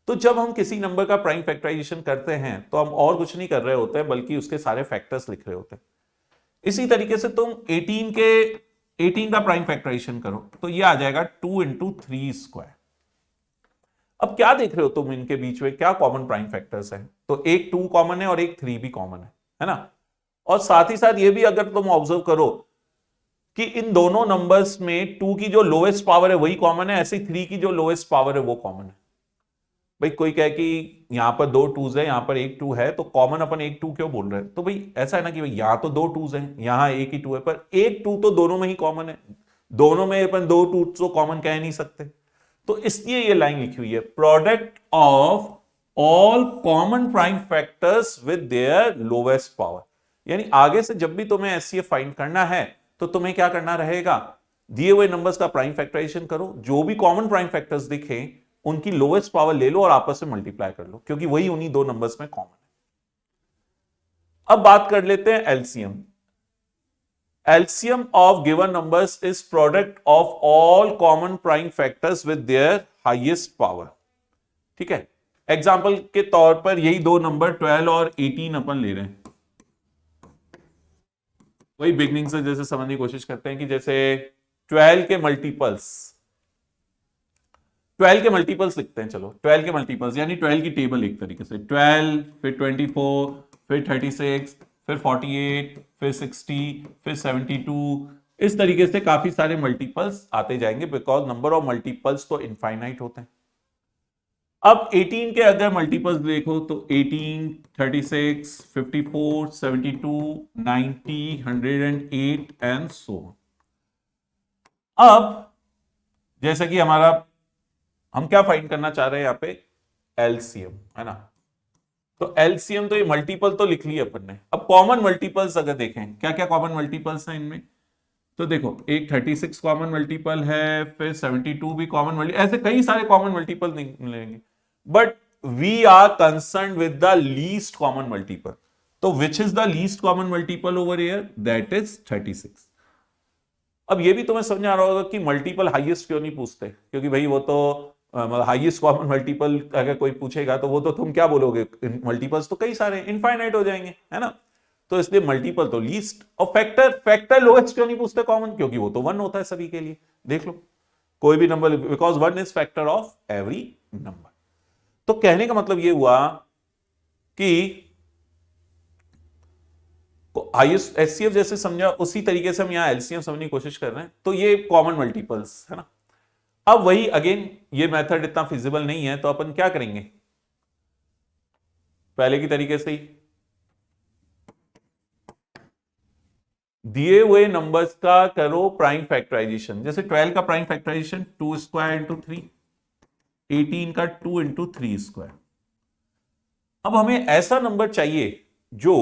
तो जब हम किसी नंबर का प्राइम फैक्टराइजेशन करते हैं तो हम और कुछ नहीं कर रहे होते हैं बल्कि उसके सारे फैक्टर्स लिख रहे होते हैं। इसी तरीके से तुम 18 का प्राइम फैक्टराइजेशन करो तो ये आ जाएगा 2 इंटू 3 स्क्वायर। अब क्या देख रहे हो तुम, इनके बीच में क्या कॉमन प्राइम फैक्टर्स हैं? तो एक 2 कॉमन है और एक 3 भी कॉमन है ना। और साथ ही साथ ये भी अगर तुम ऑब्जर्व करो कि इन दोनों नंबर्स में 2 की जो लोएस्ट पावर है वही कॉमन है, ऐसे 3 की जो लोएस्ट पावर है वो कॉमन है। भाई कोई कहे कि यहां पर 2 2s है, यहां पर एक 2 है, तो कॉमन अपन एक 2 क्यों बोल रहे हैं? तो भाई ऐसा है ना कि भाई यहां तो 2 2s हैं, यहां एक ही 2 है, पर एक 2 तो दोनों में ही कॉमन है, दोनों में अपन 2 2 तो कॉमन कह नहीं सकते। तो इसलिए ये लाइन लिखी हुई है, product of all common prime factors with their lowest power. यानी आगे से जब भी तुम्हें HCF फाइंड करना है तो तुम्हें क्या करना रहेगा, दिए हुए नंबर्स का प्राइम फैक्टराइजेशन करो, जो भी कॉमन प्राइम फैक्टर्स दिखे उनकी लोएस्ट पावर ले लो और आपस में मल्टीप्लाई कर लो, क्योंकि वही उन्हीं दो नंबर्स में कॉमन है। अब बात कर लेते हैं LCM. LCM of given numbers is product of all common prime factors with their highest power. ठीक है, एग्जाम्पल के तौर पर यही दो नंबर 12 और 18 अपन ले रहे हैं। वही बिगनिंग से जैसे समझने की कोशिश करते हैं कि जैसे 12 के मल्टीपल्स, 12 के मल्टीपल्स लिखते हैं। चलो 12 के मल्टीपल्स यानी 12 की टेबल एक तरीके से 12 फिर 24 फिर 36 फिर 48 फिर 60 फिर 72, इस तरीके से काफी सारे मल्टीपल्स आते जाएंगे बिकॉज नंबर ऑफ मल्टीपल्स तो इनफाइनाइट होते हैं। अब 18 के अगर मल्टीपल्स देखो तो 18, 36, 54, 72, 90, 108 एंड सो। अब जैसे कि हमारा, हम क्या फाइंड करना चाह रहे हैं यहां पे, एलसीएम, है ना। तो एलसीएम, तो ये मल्टीपल तो लिख लिया अपन ने। अब कॉमन मल्टीपल्स अगर देखें, क्या क्या कॉमन मल्टीपल्स हैं इनमें, तो देखो एक 36 कॉमन मल्टीपल है, फिर 72 भी कॉमन मल्टीपल, ऐसे कई सारे कॉमन मल्टीपल मिलेंगे, but we are concern with the least common multiple. तो which is the least common multiple over here, that is 36। अब ये भी तुम्हें समझ आ रहा होगा कि मल्टीपल हाईएस्ट क्यों नहीं पूछते, क्योंकि भाई वो तो हाईएस्ट कॉमन मल्टीपल अगर कोई पूछेगा तो वो तो तुम क्या बोलोगे, मल्टीपल्स तो कई सारे इनफाइनाइट हो जाएंगे, है ना। तो इसलिए मल्टीपल तो लीस्ट, और फैक्टर लोएस्ट क्यों नहीं पूछते कॉमन, क्योंकि वो तो 1 होता है सभी के लिए। देख लो कोई भी number, because 1 is factor of every number. तो कहने का मतलब ये हुआ कि हाईएस्ट एचसीएफ जैसे समझा, उसी तरीके से हम यहां एलसीएम समझने की कोशिश कर रहे हैं। तो ये कॉमन मल्टीपल्स है ना। अब वही अगेन, ये मेथड इतना फिजिबल नहीं है, तो अपन क्या करेंगे, पहले की तरीके से ही दिए हुए नंबर्स का करो प्राइम फैक्टराइजेशन। जैसे 12 का प्राइम फैक्टराइजेशन 2 स्क्वायर इंटू 3, 18 का 2 इंटू 3 स्क्वायर। अब हमें ऐसा नंबर चाहिए जो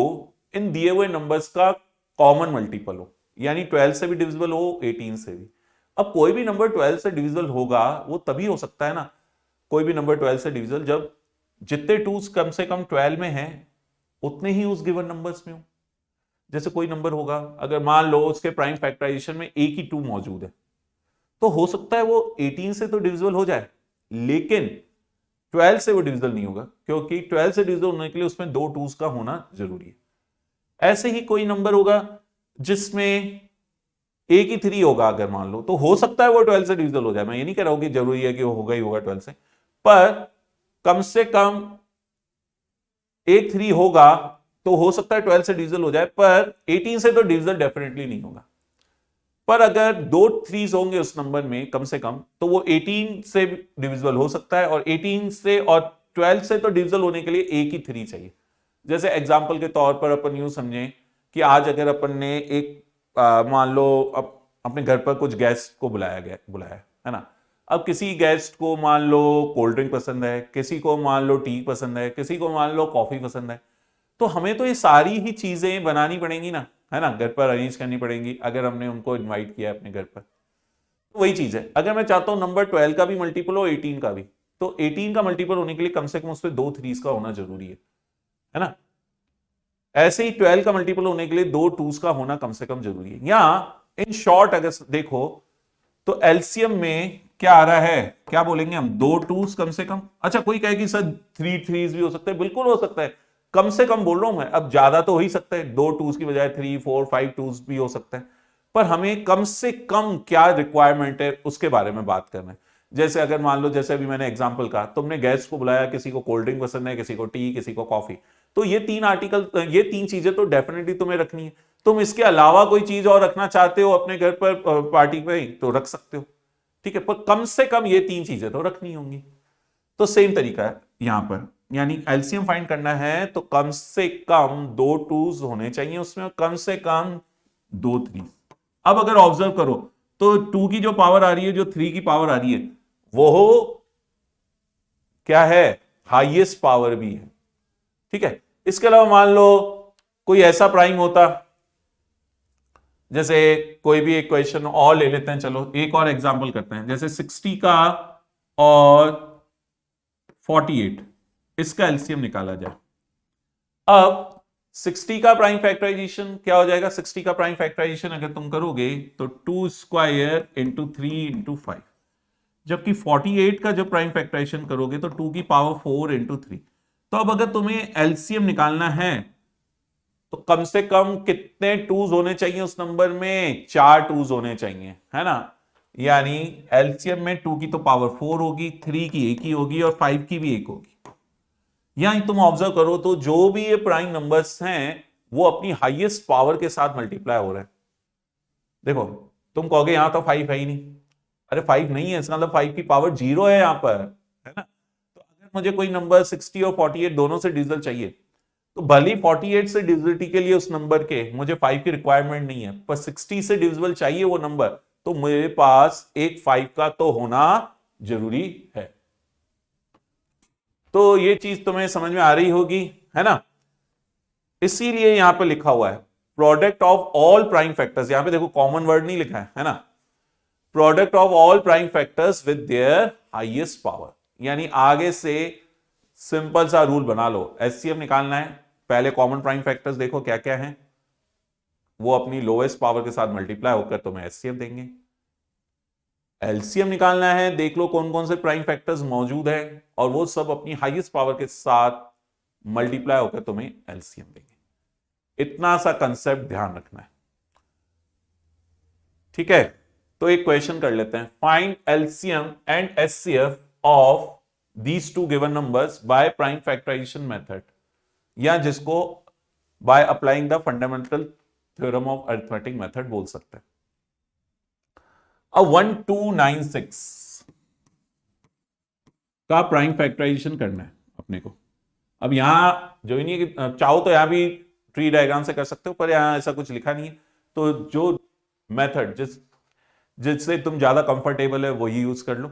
इन दिए हुए नंबर्स का कॉमन मल्टीपल हो, यानी 12 से भी डिविजिबल हो, 18 से भी। अब कोई भी नंबर 12 से डिविजिबल होगा वो तभी हो सकता है ना, कोई भी नंबर 12 से डिविजिबल जब जितने टूज कम से कम 12 में हैं उतने ही उस गिवन नंबर्स में हो। जैसे कोई नंबर होगा, अगर मान लो उसके प्राइम फैक्टराइजेशन में एक ही 2 मौजूद है, तो हो सकता है वो 18 से तो डिविजिबल हो जाए, लेकिन 12 से वो डिविजिबल नहीं होगा, क्योंकि 12 से डिविजिबल होने के लिए उसमें 2 2s का होना जरूरी है। ऐसे ही कोई नंबर होगा जिसमें एक ही 3 होगा, अगर मान लो, तो हो सकता है वो 12 से डिविजिबल हो जाए। मैं ये नहीं कह रहा हूं कि जरूरी है कि वो होगा ही होगा 12 से, पर कम से कम एक 3 होगा तो हो सकता है 12 से डिविजिबल हो जाए, पर 18 से तो डिविजिबल डेफिनेटली नहीं होगा। पर अगर 2 3s होंगे उस नंबर में कम से कम, तो वो 18 से डिविजिबल हो सकता है, और 18 से और 12 से तो डिविजिबल होने के लिए एक ही 3 चाहिए। जैसे एग्जाम्पल के तौर पर अपन यूं समझें कि आज अगर अपन ने एक मान लो अपने घर पर कुछ गेस्ट को बुलाया है ना। अब किसी गेस्ट को मान लो कोल्ड ड्रिंक पसंद है, किसी को मान लो टी पसंद है, किसी को मान लो कॉफी पसंद है। तो हमें तो ये सारी ही चीजें बनानी पड़ेंगी ना, है ना, घर पर अरेंज करनी पड़ेंगी अगर हमने उनको इनवाइट किया है अपने घर पर। तो वही चीज है, अगर मैं चाहता हूं नंबर 12 का भी मल्टीपल हो, 18 का भी, तो 18 का मल्टीपल होने के लिए कम से कम उसमें 2 3s का होना जरूरी है ना। ऐसे ही 12 का मल्टीपल होने के लिए 2 2s का होना कम से कम जरूरी है। या इन शॉर्ट अगर देखो तो एलसीएम में क्या आ रहा है, क्या बोलेंगे हम, 2 2s कम से कम। अच्छा कोई कहे कि सर 3 3s भी हो सकते हैं, बिल्कुल हो सकता है, कम से कम बोल रहा हूं मैं। अब ज्यादा तो हो ही सकता है, 2 2s की बजाय 3 4 5 2s भी हो सकता है, पर हमें कम से कम क्या रिक्वायरमेंट है उसके बारे में बात करना है। जैसे अगर मान लो, जैसे अभी मैंने एग्जांपल कहा, तुमने गेस्ट को बुलाया, किसी को कोल्ड ड्रिंक पसंद है, किसी को टी, किसी को कॉफी, तो ये 3 आर्टिकल, ये 3 चीजें तो डेफिनेटली तुम्हें रखनी है। तुम इसके अलावा कोई चीज और रखना चाहते हो अपने घर पर पार्टी में तो रख सकते हो, ठीक है, पर कम से कम ये 3 चीजें तो रखनी होंगी। तो सेम तरीका है यहां पर, यानी एलसीएम फाइंड करना है तो कम से कम 2 2s होने चाहिए उसमें, और कम से कम 2 3। अब अगर ऑब्जर्व करो तो 2 की जो पावर आ रही है, जो 3 की पावर आ रही है, वो क्या है, हाईएस्ट पावर भी है, ठीक है। इसके अलावा मान लो कोई ऐसा प्राइम होता, जैसे कोई भी एक क्वेश्चन और ले लेते हैं, चलो एक और एग्जांपल करते हैं, जैसे 60 का और 48, इसका एलसीएम निकाला जाए। अब 60 का प्राइम फैक्टराइजेशन क्या हो जाएगा, 60 का प्राइम फैक्टराइजेशन अगर तुम करोगे तो 2 स्क्वायर इंटू 3 इंटू 5, जबकि 48 का जब प्राइम फैक्टराइजेशन करोगे तो 2 की पावर 4 इंटू 3। तो अब अगर तुम्हें एलसीएम निकालना है तो कम से कम कितने 2s होने चाहिए उस नंबर में, 4 2s होने चाहिए, है ना। यानी एलसीएम में 2 की तो पावर 4 होगी, 3 की एक ही होगी, और 5 की भी एक होगी। यहां तुम ऑब्जर्व करो तो जो भी ये प्राइम नंबर्स हैं वो अपनी हाईएस्ट पावर के साथ मल्टीप्लाई हो रहे हैं। देखो तुम कहोगे यहां तो 5 है ही नहीं, अरे 5 नहीं है, इसका मतलब 5 की पावर 0 है यहां पर, है ना। तो अगर मुझे कोई नंबर 60 और 48 दोनों से डिविजिबल चाहिए, तो भली 48 से डिविजिबिलिटी के लिए उस नंबर के मुझे 5 की रिक्वायरमेंट नहीं है, पर 60 से डिविजिबल चाहिए वो नंबर, तो मेरे पास एक 5 का तो होना जरूरी है। तो ये चीज तुम्हें समझ में आ रही होगी, है ना। इसीलिए यहां पे लिखा हुआ है product of all prime factors, यहां पे देखो कॉमन वर्ड नहीं लिखा है ना, product of all prime factors with their highest power, यानी आगे से सिंपल सा रूल बना लो, एचसीएफ निकालना है, पहले कॉमन प्राइम फैक्टर्स देखो क्या क्या है, वो अपनी लोएस्ट पावर के साथ मल्टीप्लाई होकर तुम्हें एचसीएफ देंगे। एलसीएम निकालना है, देख लो कौन कौन से प्राइम फैक्टर्स मौजूद है, और वो सब अपनी हाईएस्ट पावर के साथ मल्टीप्लाई होकर तुम्हें एलसीएम देंगे। इतना सा कंसेप्ट ध्यान रखना है, ठीक है। तो एक क्वेश्चन कर लेते हैं, find LCM and HCF of these two given numbers by prime factorization method, या जिसको by applying the fundamental theorem of arithmetic method बोल सकते हैं। अब 1296 का प्राइम फैक्टराइजेशन करना है अपने को। अब यहां जो ही नहीं, चाहो तो यहां भी ट्री डायग्राम से कर सकते हो, पर यहां ऐसा कुछ लिखा नहीं है, तो जो मेथड जिससे तुम ज्यादा कंफर्टेबल है वही यूज कर लो।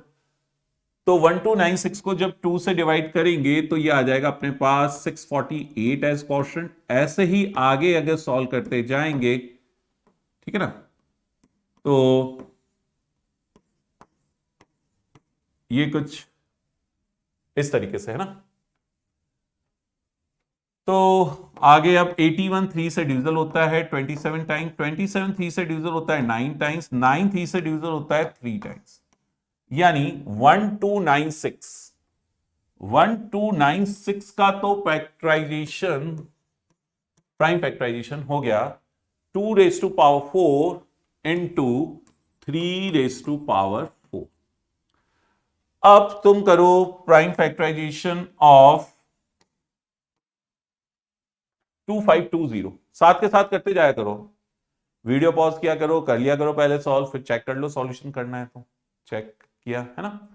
तो 1296 को जब 2 से डिवाइड करेंगे तो ये आ जाएगा अपने पास 648 एज क्वोशिएंट। ऐसे ही आगे अगर सॉल्व करते जाएंगे, ठीक है ना, तो ये कुछ इस तरीके से है ना। तो आगे अब 81 3 से डिविजल होता है 27 टाइम्स, 27 3 से डिविजल होता है 9 टाइम्स, 9 3 से डिविजल होता है 3 टाइम्स, यानी 1296 का तो फैक्टराइजेशन, प्राइम फैक्टराइजेशन हो गया 2 raise to power 4 into 3 raise to power 4। अब तुम करो प्राइम फैक्टराइजेशन ऑफ 2520, साथ के साथ करते जाया करो, वीडियो पॉज किया करो, कर लिया करो पहले सॉल्व, फिर चेक कर लो सॉल्यूशन करना है तो चेक किया, है ना।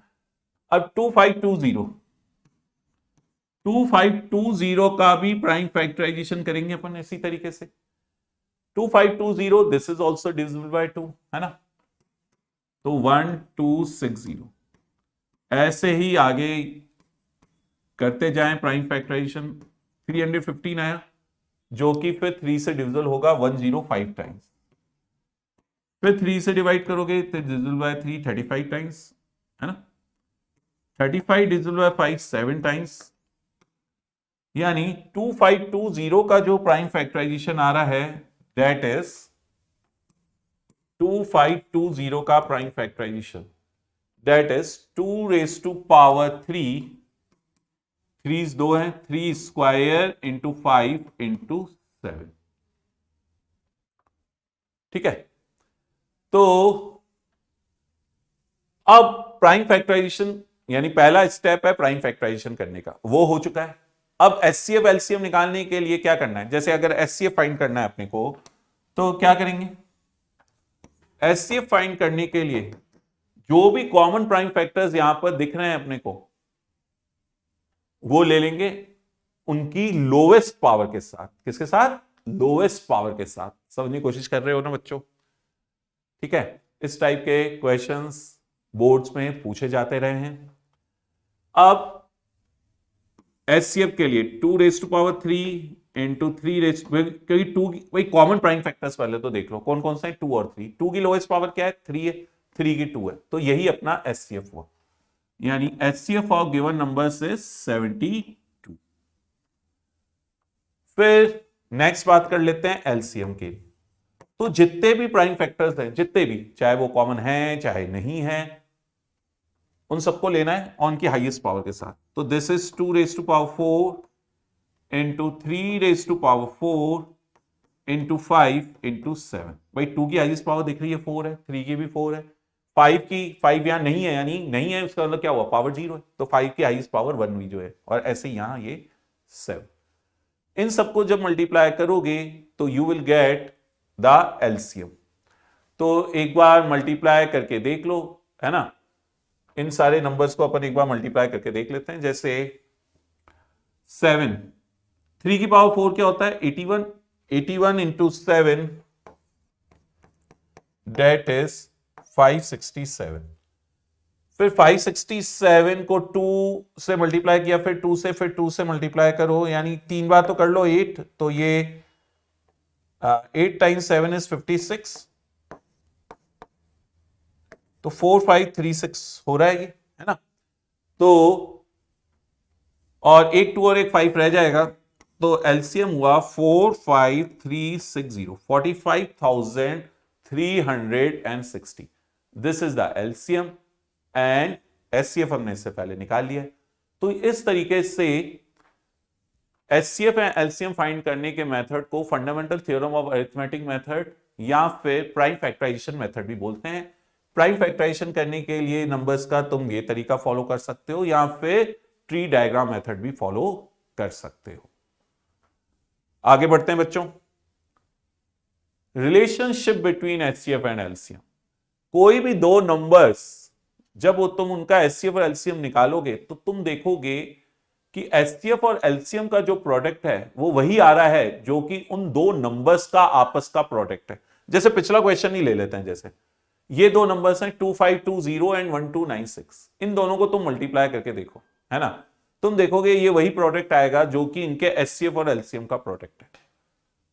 अब 2520 का भी प्राइम फैक्टराइजेशन करेंगे अपन इसी तरीके से। 2520 this is also divisible by 2, है ना, तो 1260 ऐसे ही आगे करते जाएं प्राइम फैक्टराइजेशन। 315 आया, जो कि फिर 3 से डिविजिबल होगा 105 टाइम्स, फिर 3 से डिवाइड करोगे तो डिविजिबल बाय 3 35 टाइम्स, है ना, 35 डिविजिबल बाय 5 7 टाइम्स, यानी 2520 का जो प्राइम फैक्टराइजेशन आ रहा है दैट इज 2520 का prime factorization that is 2 raise to power 3, 3 दो है, 3 स्क्वायर इंटू 5 इंटू 7, ठीक है। तो अब प्राइम फैक्टराइजेशन यानी पहला स्टेप है प्राइम फैक्टराइजेशन करने का, वो हो चुका है। अब एचसीएफ एलसीएम निकालने के लिए क्या करना है, जैसे अगर एचसीएफ फाइंड करना है अपने को तो क्या करेंगे, एचसीएफ फाइंड करने के लिए जो भी कॉमन प्राइम फैक्टर्स यहां पर दिख रहे हैं अपने को, वो ले लेंगे उनकी लोवेस्ट पावर के साथ। किसके साथ, लोवेस्ट पावर के साथ। समझने की कोशिश कर रहे हो ना बच्चों, ठीक है। इस टाइप के क्वेश्चंस बोर्ड्स में पूछे जाते रहे हैं। अब एचसीएफ के लिए 2 raise to power 3 into 3 raise, क्योंकि 2 वही कॉमन प्राइम फैक्टर्स पहले तो देख लो कौन कौन सा है, 2 और 3। 2 की लोएस्ट पावर क्या है, 3 है, 3 की 2 है, तो यही अपना एचसीएफ हुआ, यानी HCF of given numbers is 72। फिर नेक्स्ट बात कर लेते हैं एलसीएम की। तो जितने भी प्राइम फैक्टर्स हैं, जितने भी, चाहे वो कॉमन हैं चाहे नहीं है, उन सबको लेना है ऑन की हाईएस्ट पावर के साथ। तो this is 2 raise to power 4 into 3 raise to power 4 into 5 into 7। भाई 2 की हाईएस्ट पावर दिख रही है 4 है, 3 की भी 4 है, 5 यहां नहीं है, यानी नहीं है, उसका मतलब क्या हुआ, पावर 0 है, तो 5 की हाईएस्ट पावर 1 हुई जो है, और ऐसे यहां ये 7। इन सबको जब मल्टीप्लाई करोगे तो you will get the LCM. तो एक बार मल्टीप्लाई करके देख लो, है ना, इन सारे नंबर्स को अपन एक बार मल्टीप्लाई करके देख लेते हैं। जैसे 7, 3 की पावर 4 क्या होता है? 81, 81 इंटू 7 डेट इज 567। फिर 567 को 2 से मल्टीप्लाई किया, फिर 2 से, फिर 2 से मल्टीप्लाई करो, यानी 3 बार तो कर लो 8, तो ये 8 टाइम्स 7 इज 56, तो 4536 हो रहा है ये, है ना? तो और एक 2 और एक 5 रह जाएगा, तो एलसीएम हुआ 45360, 45,360। This is the LCM and HCF हमने इससे पहले निकाल लिया। तो इस तरीके से एचसीएफ एंड एलसीएम फाइंड करने के मेथड को fundamental theorem of arithmetic method या फिर प्राइम फैक्टराइजेशन मेथड भी बोलते हैं। प्राइम फैक्टराइजेशन करने के लिए नंबर्स का तुम ये तरीका फॉलो कर सकते हो या फिर ट्री डायग्राम मेथड भी फॉलो कर सकते हो। आगे बढ़ते हैं बच्चों। Relationship between HCF and LCM. कोई भी दो नंबर्स जब वो तुम उनका एचसीएफ और एलसीएम निकालोगे तो तुम देखोगे कि एचसीएफ और एलसीएम का जो प्रोडक्ट है वो वही आ रहा है जो कि उन दो नंबर्स का आपस का प्रोडक्ट है। जैसे पिछला क्वेश्चन ही ले लेते हैं, जैसे ये दो नंबर्स हैं 2520 एंड 1296। इन दोनों को तुम मल्टीप्लाई करके देखो, है ना? तुम देखोगे ये वही प्रोडक्ट आएगा जो कि इनके एचसीएफ और एलसीएम का प्रोडक्ट है।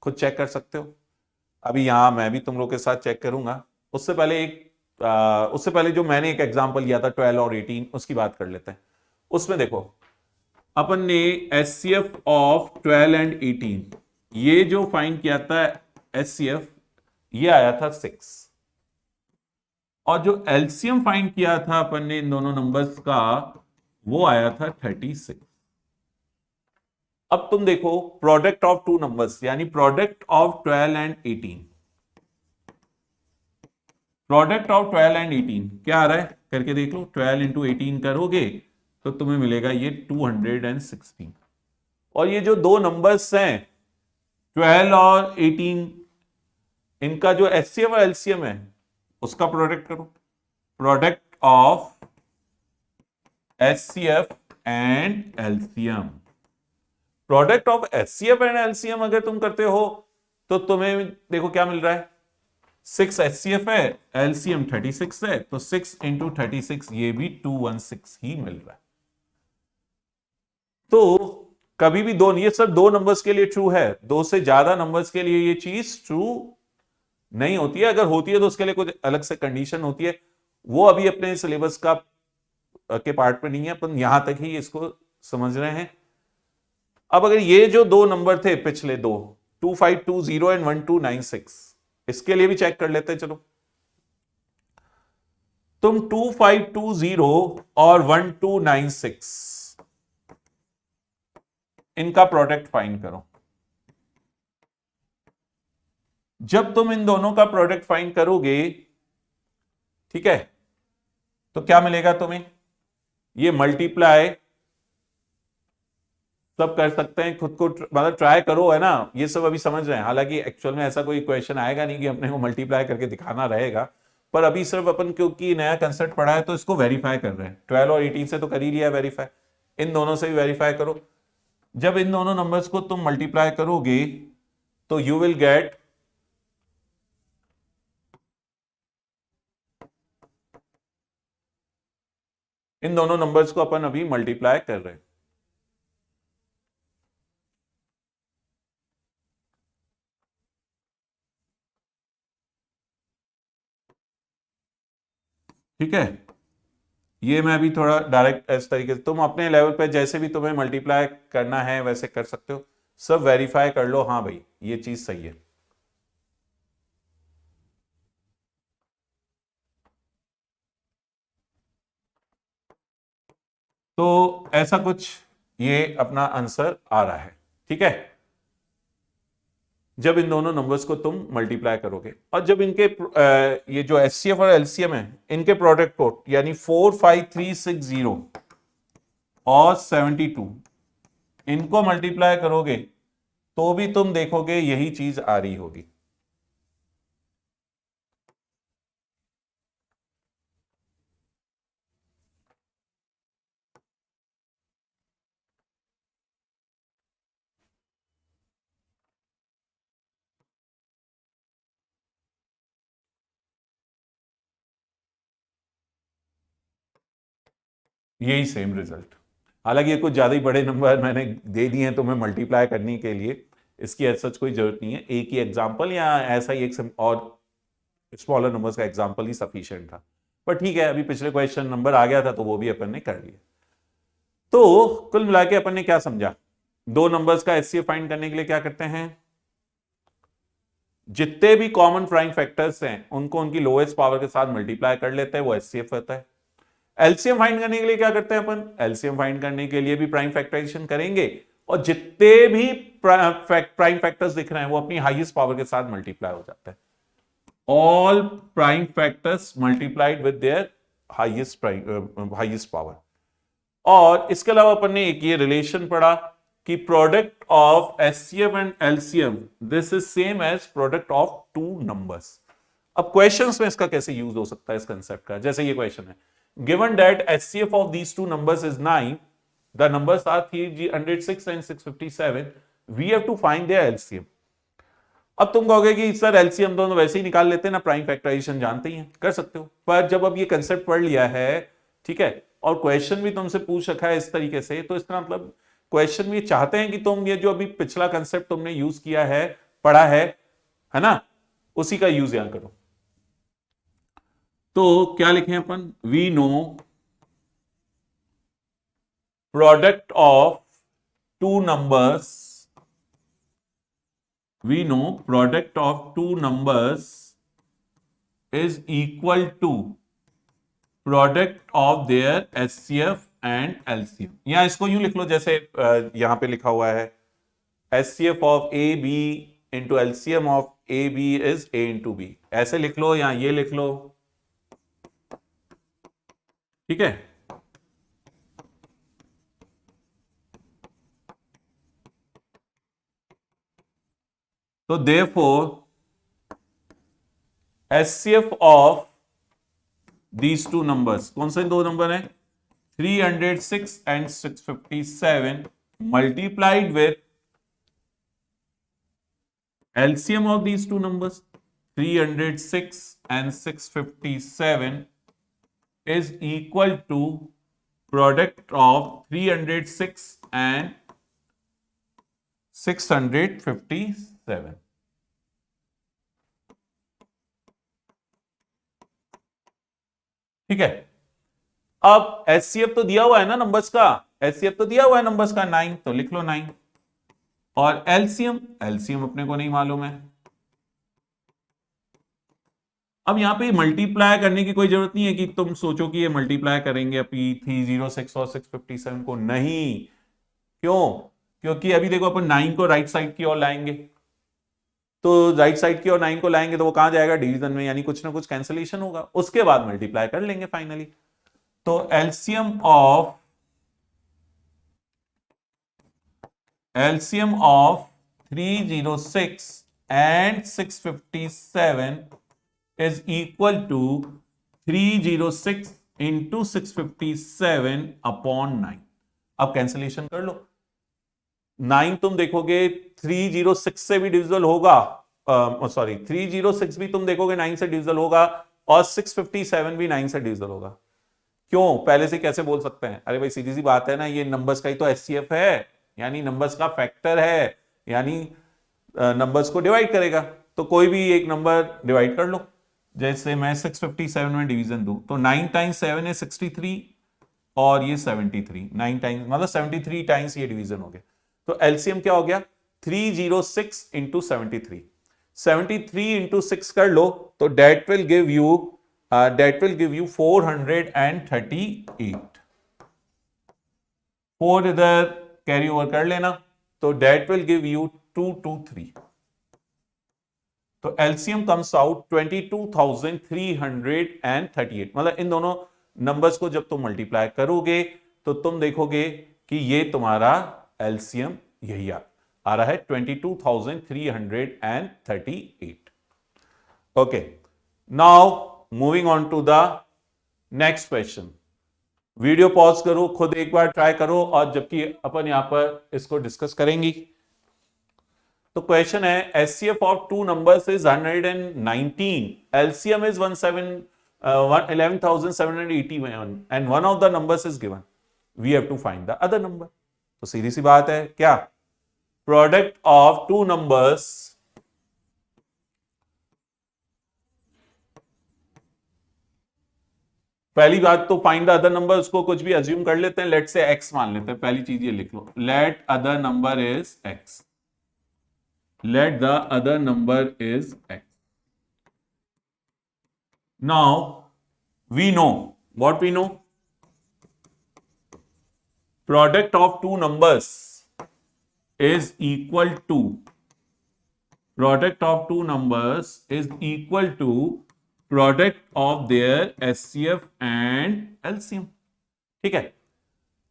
खुद चेक कर सकते हो। अभी यहां मैं भी तुम लोग के साथ चेक करूंगा। उससे पहले जो मैंने एक एग्जांपल लिया था 12 और 18, उसकी बात कर लेते हैं। उसमें देखो अपन ने एचसीएफ ऑफ 12 एंड 18 ये जो फाइंड किया था एचसीएफ, ये आया था 6, और जो एलसीएम फाइंड किया था अपन ने इन दोनों नंबर्स का वो आया था 36। अब तुम देखो प्रोडक्ट ऑफ टू नंबर्स, यानी product of 12 and 18, product of 12 and 18 क्या आ रहा है करके देख लो। 12 इंटू 18 करोगे तो तुम्हें मिलेगा ये 216। और ये जो दो नंबर्स हैं 12 और 18, इनका जो एचसीएफ और एलसीएम है उसका प्रोडक्ट करो। Product of HCF and LCM, product of HCF and LCM अगर तुम करते हो तो तुम्हें देखो क्या मिल रहा है। 6 एचसीएफ है, एलसीएम 36 है, तो 6 इंटू 36 ये भी 216 ही मिल रहा है। तो कभी भी दो, ये सब दो नंबर्स के लिए ट्रू है, दो से ज्यादा नंबर्स के लिए ये चीज ट्रू नहीं होती है। अगर होती है तो उसके लिए कुछ अलग से कंडीशन होती है, वो अभी अपने सिलेबस का के पार्ट में नहीं है, अपन यहां तक ही इसको समझ रहे हैं। अब अगर ये जो दो नंबर थे पिछले दो 2520 एंड 1296, इसके लिए भी चेक कर लेते हैं। चलो तुम 2520 और 1296 इनका प्रोडक्ट फाइंड करो। जब तुम इन दोनों का प्रोडक्ट फाइंड करोगे, ठीक है, तो क्या मिलेगा तुम्हें? ये मल्टीप्लाई सब कर सकते हैं, खुद को मतलब ट्राई करो, है ना? ये सब अभी समझ रहे हैं, हालांकि एक्चुअल में ऐसा कोई क्वेश्चन आएगा नहीं कि अपने को मल्टीप्लाई करके दिखाना रहेगा, पर अभी सिर्फ अपन क्योंकि नया कंसेप्ट पढ़ा है तो इसको वेरीफाई कर रहे हैं। 12 और 18 से तो कर ही लिया वेरीफाई, इन दोनों से भी वेरीफाई करो। जब इन दोनों नंबर्स को तुम मल्टीप्लाई करोगे तो यू विल गेट इन दोनों नंबर्स को अपन अभी मल्टीप्लाई कर रहे हैं। ठीक है, ये मैं अभी थोड़ा डायरेक्ट इस तरीके से, तुम अपने लेवल पे जैसे भी तुम्हें मल्टीप्लाई करना है वैसे कर सकते हो। सब वेरीफाई कर लो, हाँ भाई ये चीज सही है। तो ऐसा कुछ ये अपना आंसर आ रहा है। ठीक है, जब इन दोनों नंबर्स को तुम मल्टीप्लाई करोगे और जब इनके ये जो एचसीएफ और एलसीएम है इनके प्रोडक्ट को, यानी 45360 और 72, इनको मल्टीप्लाई करोगे तो भी तुम देखोगे यही चीज आ रही होगी। यही सेम रिजल्ट। हालांकि ये कुछ ज्यादा ही बड़े नंबर मैंने दे दिए हैं तुम्हें मल्टीप्लाई करने के लिए, इसकी ऐसा कोई जरूरत नहीं है। एक ही एग्जाम्पल या ऐसा ही एक और स्मॉलर नंबर्स का एग्जाम्पल ही सफिशिएंट था। पर ठीक है, अभी पिछले क्वेश्चन नंबर आ गया था तो वो भी अपन ने कर लिया। तो कुल मिला के अपन ने क्या समझा, दो नंबर्स का एचसीएफ फाइंड करने के लिए क्या करते हैं, जितने भी कॉमन प्राइम फैक्टर्स हैं उनको उनकी लोएस्ट पावर के साथ मल्टीप्लाई कर लेते हैं, वो एचसीएफ होता है। एलसीएम फाइंड करने के लिए क्या करते हैं अपन, एलसीएम फाइंड करने के लिए भी प्राइम फैक्टराइजेशन करेंगे और जितने भी प्राइम फैक्टर्स दिख रहे हैं वो अपनी हाईएस्ट पावर के साथ मल्टीप्लाई हो जाता है। All prime factors multiplied with their highest power. और इसके अलावा अपन ने एक ये रिलेशन पढ़ा कि product of HCF and LCM this is same as product of two numbers. अब क्वेश्चंस में इसका कैसे यूज हो सकता है इस कंसेप्ट का, जैसे ये क्वेश्चन है, given that HCF of these two numbers is 9, the numbers are 306 and 657, we have to find their LCM। अब तुम कहोगे कि सर एलसीएम दोनों वैसे ही निकाल लेते हैं ना, प्राइम फैक्टराइजेशन जानते ही हैं, कर सकते हो। पर जब अब ये कंसेप्ट पढ़ लिया है, ठीक है, और क्वेश्चन भी तुमसे पूछ रखा है इस तरीके से, तो इसका मतलब क्वेश्चन भी चाहते हैं कि तुम ये जो अभी पिछला कंसेप्ट तुमने यूज किया है, पढ़ा है ना, उसी का यूज यहां करो। तो क्या लिखें अपन, we know product of two numbers, we know product of two numbers is equal to product of their HCF and LCM. या इसको यूं लिख लो जैसे यहां पे लिखा हुआ है, HCF of A B into LCM of A B is A into B, ऐसे लिख लो या ये लिख लो, ठीक है। तो therefore HCF of these two numbers, कौन से दो नंबर हैं, 306 and 657 multiplied with LCM of these two numbers 306 and 657 is equal to product of 306 and 657। ठीक है। अब एचसीएफ तो दिया हुआ है ना नंबर्स का, एचसीएफ तो दिया हुआ है नंबर्स का 9, तो लिख लो 9। और एलसीएम, एलसीएम अपने को नहीं मालूम है। अब यहां पे मल्टीप्लाई करने की कोई जरूरत नहीं है कि तुम सोचो कि ये मल्टीप्लाई करेंगे अभी 306 और 657 को, नहीं। क्यों? क्योंकि अभी देखो अपन 9 को राइट साइड की ओर लाएंगे, तो राइट साइड की ओर 9 को लाएंगे तो वो कहां जाएगा, डिवीजन में, यानी कुछ ना कुछ कैंसिलेशन होगा, उसके बाद मल्टीप्लाई कर लेंगे फाइनली। तो LCM of 306 and 657 is equal to 306 into 657 upon 9। अब कैंसिलेशन कर लो, 9 तुम देखोगे 306 से भी डिविजिबल होगा, सॉरी 306 भी तुम देखोगे 9 से डिविजिबल होगा, और 657 भी 9 से डिविजिबल होगा। क्यों? पहले से कैसे बोल सकते हैं, अरे भाई सीधी सी बात है ना, ये नंबर्स का ही तो एचसीएफ है, यानी नंबर्स का फैक्टर है, यानी नंबर्स को डिवाइड करेगा। तो कोई भी एक नंबर डिवाइड कर लो, जैसे मैं 657 में डिवीजन दूं तो 9 टाइम्स 7 है 63 और ये 73, 9 टाइम्स मतलब 73 टाइम्स ये डिवीजन हो गया। तो एलसीएम क्या हो गया, 306 इंटू 73, 73 इंटू 6 कर लो तो डेट विल गिव यू 438। 4 इधर कैरी ओवर कर लेना, तो डेट विल गिव यू 223। तो एलसीएम कम्स आउट 22,338। मतलब इन दोनों नंबर्स को जब तुम मल्टीप्लाई करोगे तो तुम देखोगे कि ये तुम्हारा एलसीएम यही आ रहा है 22,338। Okay, now moving on to the next question. Video pause करो, खुद एक बार ट्राई करो, और जबकि अपन यहां पर इसको डिस्कस करेंगी। तो क्वेश्चन है, HCF of two numbers is 119, LCM is 11,781 and one of the numbers is given. We have to find the other number. तो सीधी सी बात है, क्या प्रोडक्ट ऑफ टू नंबर्स पहली बात तो फाइंड द अदर नंबर, उसको कुछ भी अज्यूम कर लेते हैं, लेट से एक्स मान लेते हैं। पहली चीज ये लिख लो, let other number is x, let the other number is x. Now we know what we know, product of two numbers is equal to, product of two numbers is equal to product of their HCF and LCM. ठीक है,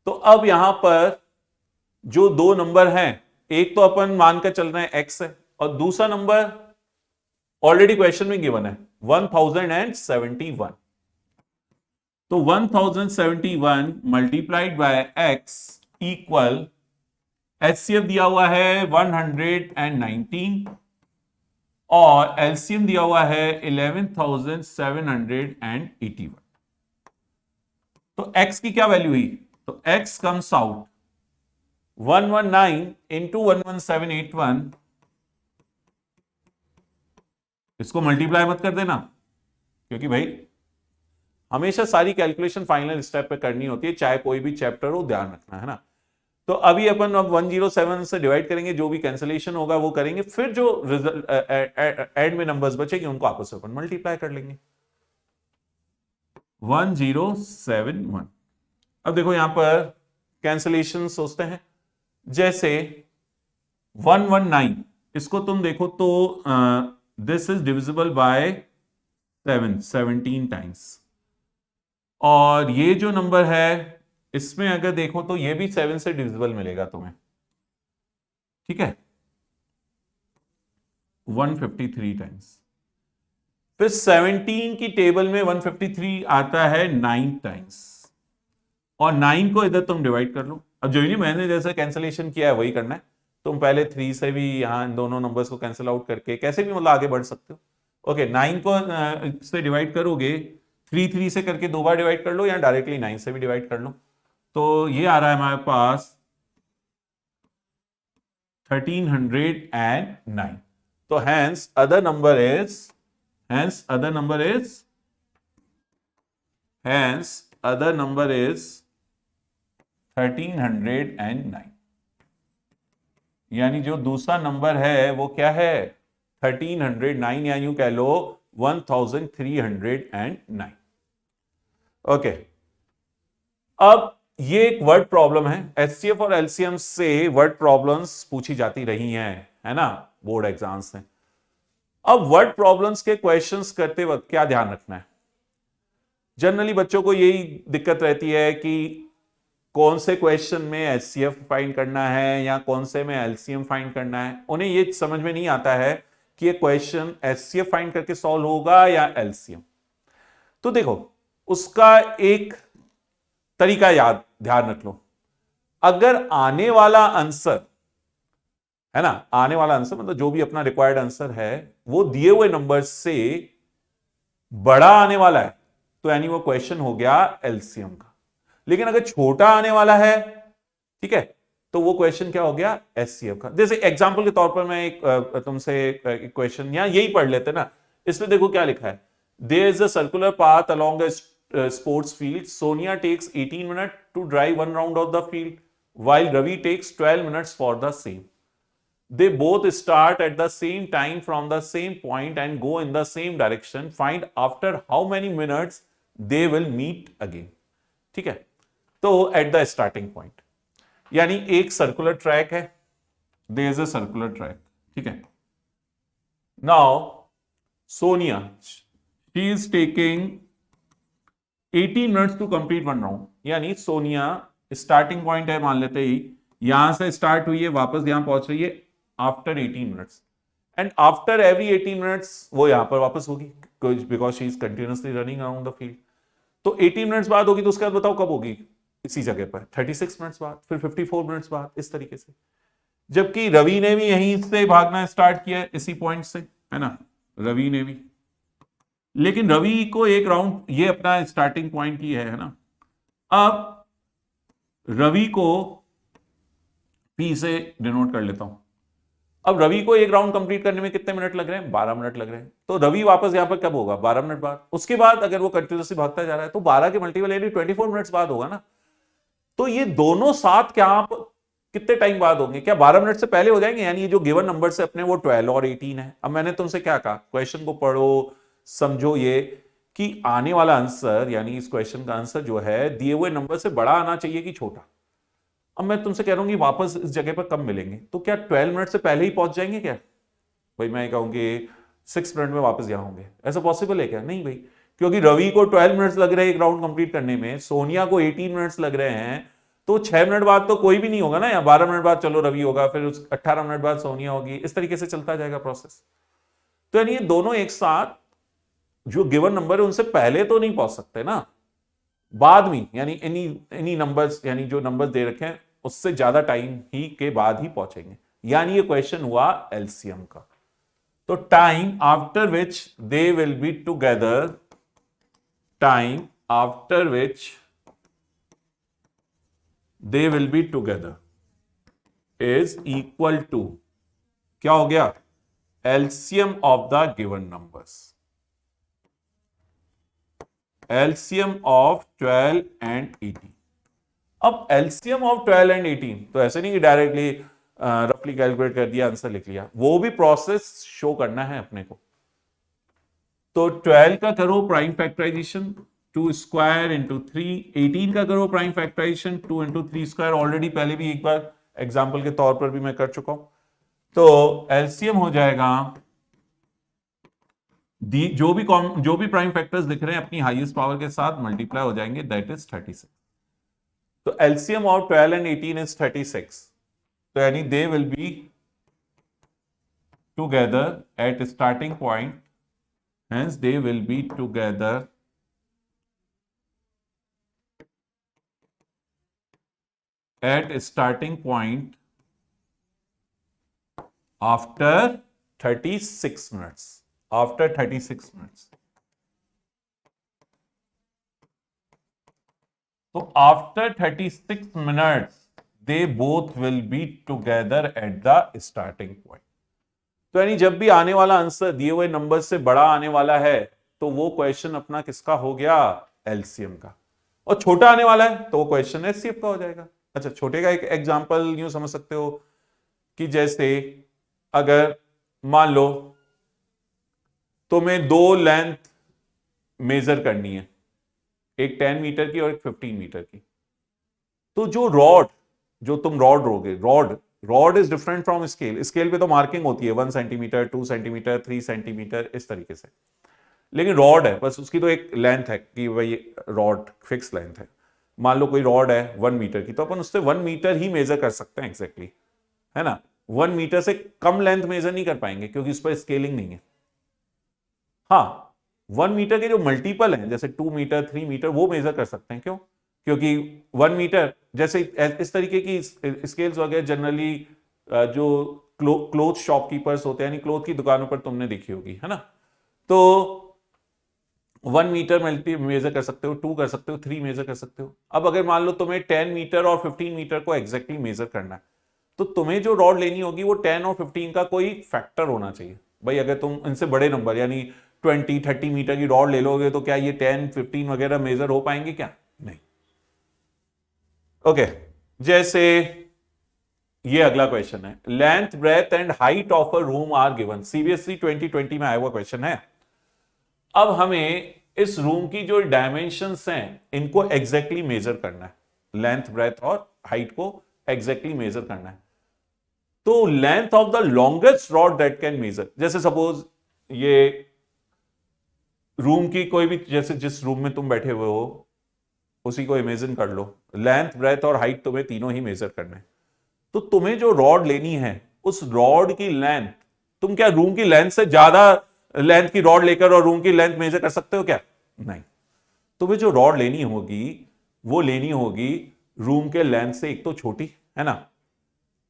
तो अब यहां पर जो दो नंबर हैं, एक तो अपन मानकर चल रहे हैं एक्स है, और दूसरा नंबर ऑलरेडी क्वेश्चन में गिवन है 1071। तो 1071 multiplied by x equal, HCF दिया हुआ है 119 और एलसीएम दिया हुआ है 11,781। तो x की क्या वैल्यू हुई, तो x कम्स आउट 119 इंटू 11781। इसको मल्टीप्लाई मत कर देना, क्योंकि भाई हमेशा सारी कैलकुलेशन फाइनल स्टेप पे करनी होती है, चाहे कोई भी चैप्टर हो, ध्यान रखना है ना। तो अभी अपन अब 107 से डिवाइड करेंगे, जो भी कैंसिलेशन होगा वो करेंगे, फिर जो रिजल्ट एंड में नंबर्स बचेंगे उनको आपस में अपन मल्टीप्लाई कर लेंगे। 1071। अब देखो यहां पर कैंसिलेशन सोचते हैं, जैसे 119 इसको तुम देखो तो this is divisible by 17 times, और ये जो नंबर है इसमें अगर देखो तो ये भी 7 से डिविजिबल मिलेगा तुम्हें। ठीक है, 153 टाइम्स। फिर 17 की टेबल में 153 आता है 9 टाइम्स, और 9 को इधर तुम डिवाइड कर लो। अब जो नहीं मैंने जैसे कैंसिलेशन किया है वही करना है, तुम पहले 3 से भी यहां इन दोनों नंबर्स को कैंसिल आउट करके कैसे भी मतलब आगे बढ़ सकते हो। ओके, 9 को से डिवाइड करोगे, 3 से करके 2 बार डिवाइड कर लो, या डायरेक्टली 9 से भी डिवाइड कर लो। तो ये आ रहा है हमारे पास 1309। तो हैंस अदर नंबर इज 1309, यानी जो दूसरा नंबर है वो क्या है 1309, या यूं कह लो 1309। ओके, अब ये एक वर्ड प्रॉब्लम है, एचसीएफ और एलसीएम से वर्ड प्रॉब्लम्स पूछी जाती रही हैं, है ना, बोर्ड एग्जाम्स में। अब वर्ड प्रॉब्लम्स के क्वेश्चंस करते वक्त क्या ध्यान रखना है, जनरली बच्चों को यही दिक्कत रहती है कि कौन से क्वेश्चन में एचसीएफ फाइंड करना है या कौन से में एलसीएम फाइंड करना है। उन्हें ये समझ में नहीं आता है कि ये क्वेश्चन एचसीएफ फाइंड करके सॉल्व होगा या एलसीएम। तो देखो उसका एक तरीका याद ध्यान रख लो, अगर आने वाला आंसर है ना, आने वाला आंसर मतलब जो भी अपना रिक्वायर्ड आंसर है वो दिए हुए नंबर से बड़ा आने वाला है, तो यानी वो क्वेश्चन हो गया एलसीएम का। लेकिन अगर छोटा आने वाला है, ठीक है, तो वो क्वेश्चन क्या हो गया एचसीएफ का। जैसे एग्जांपल के तौर पर मैं एक तुमसे एक क्वेश्चन या यही पढ़ लेते ना, इसमें देखो क्या लिखा है, there is a circular path along sports field. Sonia takes 18 minutes to drive one round of the field, while Ravi takes 12 minutes for the same. They both start at the same time from the same point and go in the same direction. Find after how many minutes they will meet again. ठीक है, तो at the starting point, यानी एक सर्कुलर ट्रैक है, there is a circular track. ठीक है, now Sonia, she is taking 18 minutes to complete one round, यानी सोनिया स्टार्टिंग पॉइंट है मान लेते ही, यहां से स्टार्ट हुई है, वापस यहां पहुंच रही है after 18 minutes, and after every 18 minutes वो यहां पर वापस होगी, because she is continuously running around the field. तो 18 मिनट्स बाद होगी, तो उसके बाद बताओ कब होगी, इसी जगह पर 36 मिनट्स बाद, फिर 54 मिनट्स बाद, इस तरीके से। जबकि रवि ने भी यहीं से भागना स्टार्ट किया इसी पॉइंट से, है ना, रवि ने भी, लेकिन रवि को एक राउंड ये अपना स्टार्टिंग पॉइंट ही है ना। अब रवि को P से डिनोट कर लेता हूं। अब रवि को एक राउंड कंप्लीट करने में कितने मिनट लग रहे हैं? 12 मिनट लग रहे हैं। तो रवि वापस यहां पर कब होगा? 12 मिनट बाद। उसके बाद अगर वो कंटिन्यूसली भागता जा रहा है तो 12 के मल्टीपल यानी 24 मिनट्स बाद होगा ना। तो ये दोनों साथ क्या आप कितने टाइम बाद होंगे? क्या 12 मिनट से पहले हो जाएंगे? यानी ये जो गिवन नंबर से अपने वो 12 और 18 है। अब मैंने तुमसे क्या कहा, क्वेश्चन को पढ़ो, समझो ये कि आने वाला आंसर यानी इस क्वेश्चन का आंसर जो है दिए हुए नंबर से बड़ा आना चाहिए कि छोटा। अब मैं तुमसे कह रहा हूं कि वापस इस जगह पर कब मिलेंगे, तो क्या 12 मिनट से पहले ही पहुंच जाएंगे क्या? भाई मैं कहूंगी 6 मिनट में वापस यहां होंगे। ऐसा पॉसिबल है क्या? नहीं भाई, क्योंकि रवि को 12 मिनट्स लग रहे हैं एक राउंड कंप्लीट करने में, सोनिया को 18 मिनट्स लग रहे हैं, तो 6 मिनट बाद तो कोई भी नहीं होगा ना, या 12 मिनट बाद चलो रवि होगा, फिर उस 18 मिनट बाद सोनिया होगी, इस तरीके से चलता जाएगा प्रोसेस। तो यानी ये दोनों एक साथ जो गिवन नंबर है उनसे पहले तो नहीं पहुंच सकते ना, बाद में, यानी इन्हीं नंबर्स, यानी जो नंबर दे रखे हैं उससे ज्यादा टाइम ही के बाद ही पहुंचेंगे। यानी ये क्वेश्चन हुआ एलसीएम का। तो time after which they will be together, time after which they will be together is equal to, क्या हो गया? LCM of the given numbers, LCM of 12 and 18। अब एलसीएम ऑफ 12 एंड 18 तो ऐसे नहीं कि डायरेक्टली रफली कैलकुलेट कर दिया, आंसर लिख लिया, वो भी प्रोसेस शो करना है अपने को। तो 12 का करो प्राइम फैक्टराइजेशन 2 स्क्वायर इंटू 3, 18 का करो prime factorization 2 into 3 square. Already पहले भी एक बार एग्जाम्पल के तौर पर भी मैं कर चुका हूं। तो एलसीएम हो जाएगा, जो भी प्राइम फैक्टर्स दिख रहे हैं अपनी हाईएस्ट पावर के साथ मल्टीप्लाई हो जाएंगे, दैट इज 36। तो एलसीएम ऑफ 12 एंड 18 इज 36। तो यानी दे will be together at starting point, hence they will be together at starting point after 36 minutes, after 36 minutes। तो after 36 minutes they both will be together at the starting point। तो यानी जब भी आने वाला आंसर दिए हुए नंबर से बड़ा आने वाला है तो वो क्वेश्चन अपना किसका हो गया? एलसीएम का। और छोटा आने वाला है तो वो क्वेश्चन एचसीएफ का हो जाएगा। अच्छा, छोटे का एक एग्जांपल यूं समझ सकते हो कि जैसे अगर मान लो तुम्हें दो लेंथ मेजर करनी है, एक 10 मीटर की और एक 15 मीटर की, तो जो तुम रॉड रोगे, rod is different from scale. Scale पे तो मार्किंग होती है 1 सेंटीमीटर, 2 सेंटीमीटर, 3 सेंटीमीटर, इस तरीके से, लेकिन रॉड है बस उसकी तो एक लेंथ है कि भाई रॉड फिक्स लेंथ है। मान लो कोई रॉड है 1 मीटर की, तो अपन उससे 1 मीटर ही मेजर कर सकते हैं एग्जैक्टली, है ना। 1 मीटर से कम लेंथ मेजर नहीं कर पाएंगे क्योंकि उस पर स्केलिंग नहीं है। हाँ, 1 मीटर के जो मल्टीपल हैं जैसे 2 मीटर, 3 मीटर, वो मेजर कर सकते हैं। क्यों? क्योंकि 1 मीटर जैसे इस तरीके की स्केल्स वगैरह जनरली जो क्लोथ शॉपकीपर्स होते हैं, यानी क्लोथ की दुकानों पर तुमने देखी होगी, है ना। तो 1 मीटर मल्टी मेजर कर सकते हो, 2 कर सकते हो, 3 मेजर कर सकते हो। अब अगर मान लो तुम्हें 10 मीटर और 15 मीटर को एग्जैक्टली मेजर करना है, तो तुम्हें जो रॉड लेनी होगी वो 10 और 15 का कोई फैक्टर होना चाहिए। भाई अगर तुम इनसे बड़े नंबर यानी 20, 30 मीटर की रॉड ले लोगे तो क्या ये 10, 15 वगैरह मेजर हो पाएंगे? क्या नहीं। ओके, जैसे ये अगला क्वेश्चन है, length, breadth and height of a room are given. CBSE 2020 में आया हुआ क्वेश्चन है। अब हमें इस रूम की जो डायमेंशंस हैं इनको एग्जैक्टली मेजर करना है, लेंथ, ब्रेथ और हाइट को एग्जैक्टली मेजर करना है। तो length of the longest rod that can measure, जैसे सपोज ये रूम की कोई भी, जैसे जिस रूम में तुम बैठे हुए हो उसी को इमेजिन कर लो, लेंथ, ब्रेथ और हाइट तुम्हें तीनों ही मेजर करना है। तो तुम्हें जो रॉड लेनी है उस रॉड की लेंथ, तुम क्या रूम की लेंथ से ज्यादा लेंथ की रॉड लेकर और रूम की लेंथ मेजर कर सकते हो? क्या नहीं। तुम्हें जो रॉड लेनी होगी वो लेनी होगी रूम के लेंथ से एक तो छोटी, है ना।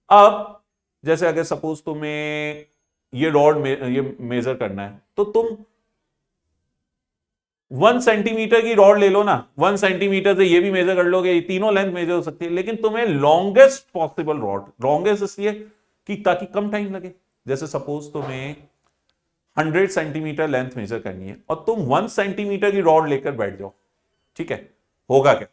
अब जैसे अगर सपोज तुम्हें ये रॉड ये मेजर करना है तो तुम 1 सेंटीमीटर की रॉड ले लो ना, 1 सेंटीमीटर से ये भी मेजर कर लोगे, ये तीनों लेंथ मेजर हो सकती है, लेकिन तुम्हें लॉन्गेस्ट पॉसिबल रॉड, लॉन्गेस्ट इसलिए कि ताकि कम टाइम लगे। जैसे सपोज तुम्हें 100 सेंटीमीटर लेंथ मेजर करनी है और तुम 1 सेंटीमीटर की रॉड लेकर बैठ जाओ, ठीक है, होगा क्या?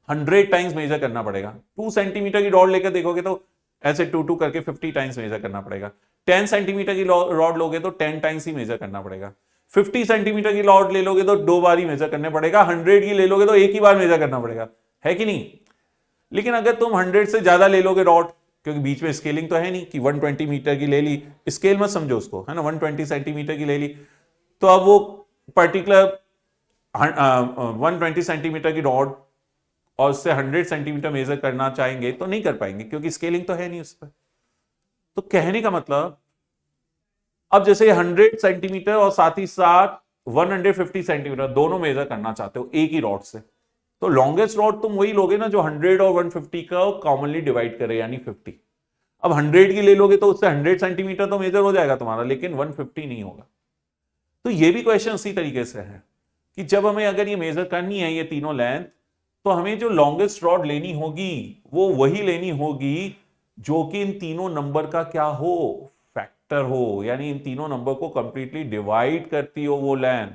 100 टाइम्स मेजर करना पड़ेगा। 2 सेंटीमीटर की रॉड लेकर देखोगे तो ऐसे 2 करके 50 टाइम्स मेजर करना पड़ेगा। 10 सेंटीमीटर की रॉड लोगे तो 10 टाइम्स ही मेजर करना पड़ेगा। 50 सेंटीमीटर की रॉड ले लोगे तो 2 बार ही मेजर करने पड़ेगा। 100 की ले लोगे तो एक ही बार मेजर करना पड़ेगा, है कि नहीं? लेकिन अगर तुम 100 से ज्यादा ले लोगे रॉड, क्योंकि बीच में स्केलिंग तो है नहीं कि 120 मीटर की ले ली, स्केल मत समझो उसको, है ना, 120 सेंटीमीटर की ले ली, तो अब वो पर्टिकुलर 120 सेंटीमीटर की रॉड और उससे 100 सेंटीमीटर मेजर करना चाहेंगे तो नहीं कर पाएंगे, क्योंकि स्केलिंग तो है नहीं उस पर। तो कहने का मतलब, अब जैसे 100 सेंटीमीटर और साथ ही साथ 150 सेंटीमीटर दोनों मेजर करना चाहते हो एक ही रॉड से, तो लॉन्गेस्ट रॉड तुम वही लोगे ना जो 100 और 150 का कॉमनली डिवाइड करे, यानी 50। अब 100 की ले लोगे तो उससे 100 सेंटीमीटर तो मेजर हो जाएगा तुम्हारा, लेकिन 150 नहीं होगा। तो ये भी क्वेश्चन उसी तरीके से है कि जब हमें अगर ये मेजर करनी है ये तीनों लेंथ, तो हमें जो लॉन्गेस्ट रॉड लेनी होगी वो वही लेनी होगी जो कि इन तीनों नंबर का क्या हो, फैक्टर हो, यानी इन तीनों नंबर को कंप्लीटली डिवाइड करती हो वो लेंथ।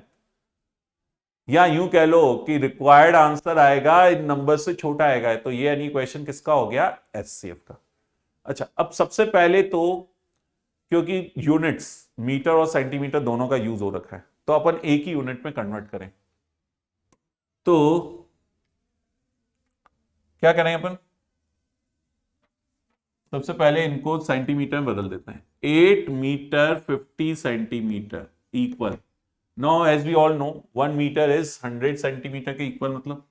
या यूं कह लो कि रिक्वायर्ड आंसर आएगा इन नंबर से छोटा आएगा। तो ये यानी क्वेश्चन किसका हो गया? एचसीएफ का। अच्छा, अब सबसे पहले तो क्योंकि यूनिट्स मीटर और सेंटीमीटर दोनों का यूज हो रखा है, तो अपन एक ही यूनिट में कन्वर्ट करें। तो क्या करें अपन? सबसे पहले इनको सेंटीमीटर में बदल देते हैं। 8 metre 50 centimetre equal, now as we all know 1 metre is 100 centimetre के इक्वल, मतलब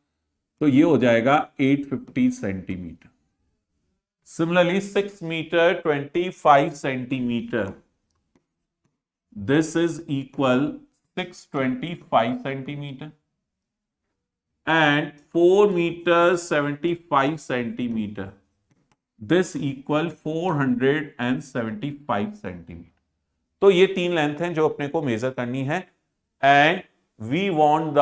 तो ये हो जाएगा 850 centimetre. Similarly 6 metre 25 centimetre, this is equal 625 centimetre, and 4 meters 75 centimeter, this equal 475 centimetre. तो ये तीन लेंथ हैं जो अपने को मेजर करनी है, and we want the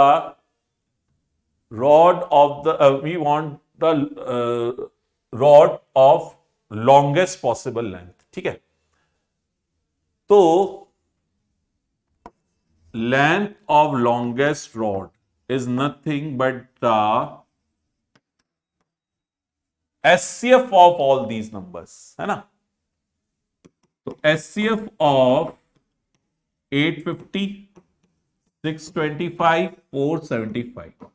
rod of the we want the rod of longest possible length, ठीक है। तो length of longest rod is nothing but the SCF of all these numbers, है ना। तो SCF of 850, 625, 475।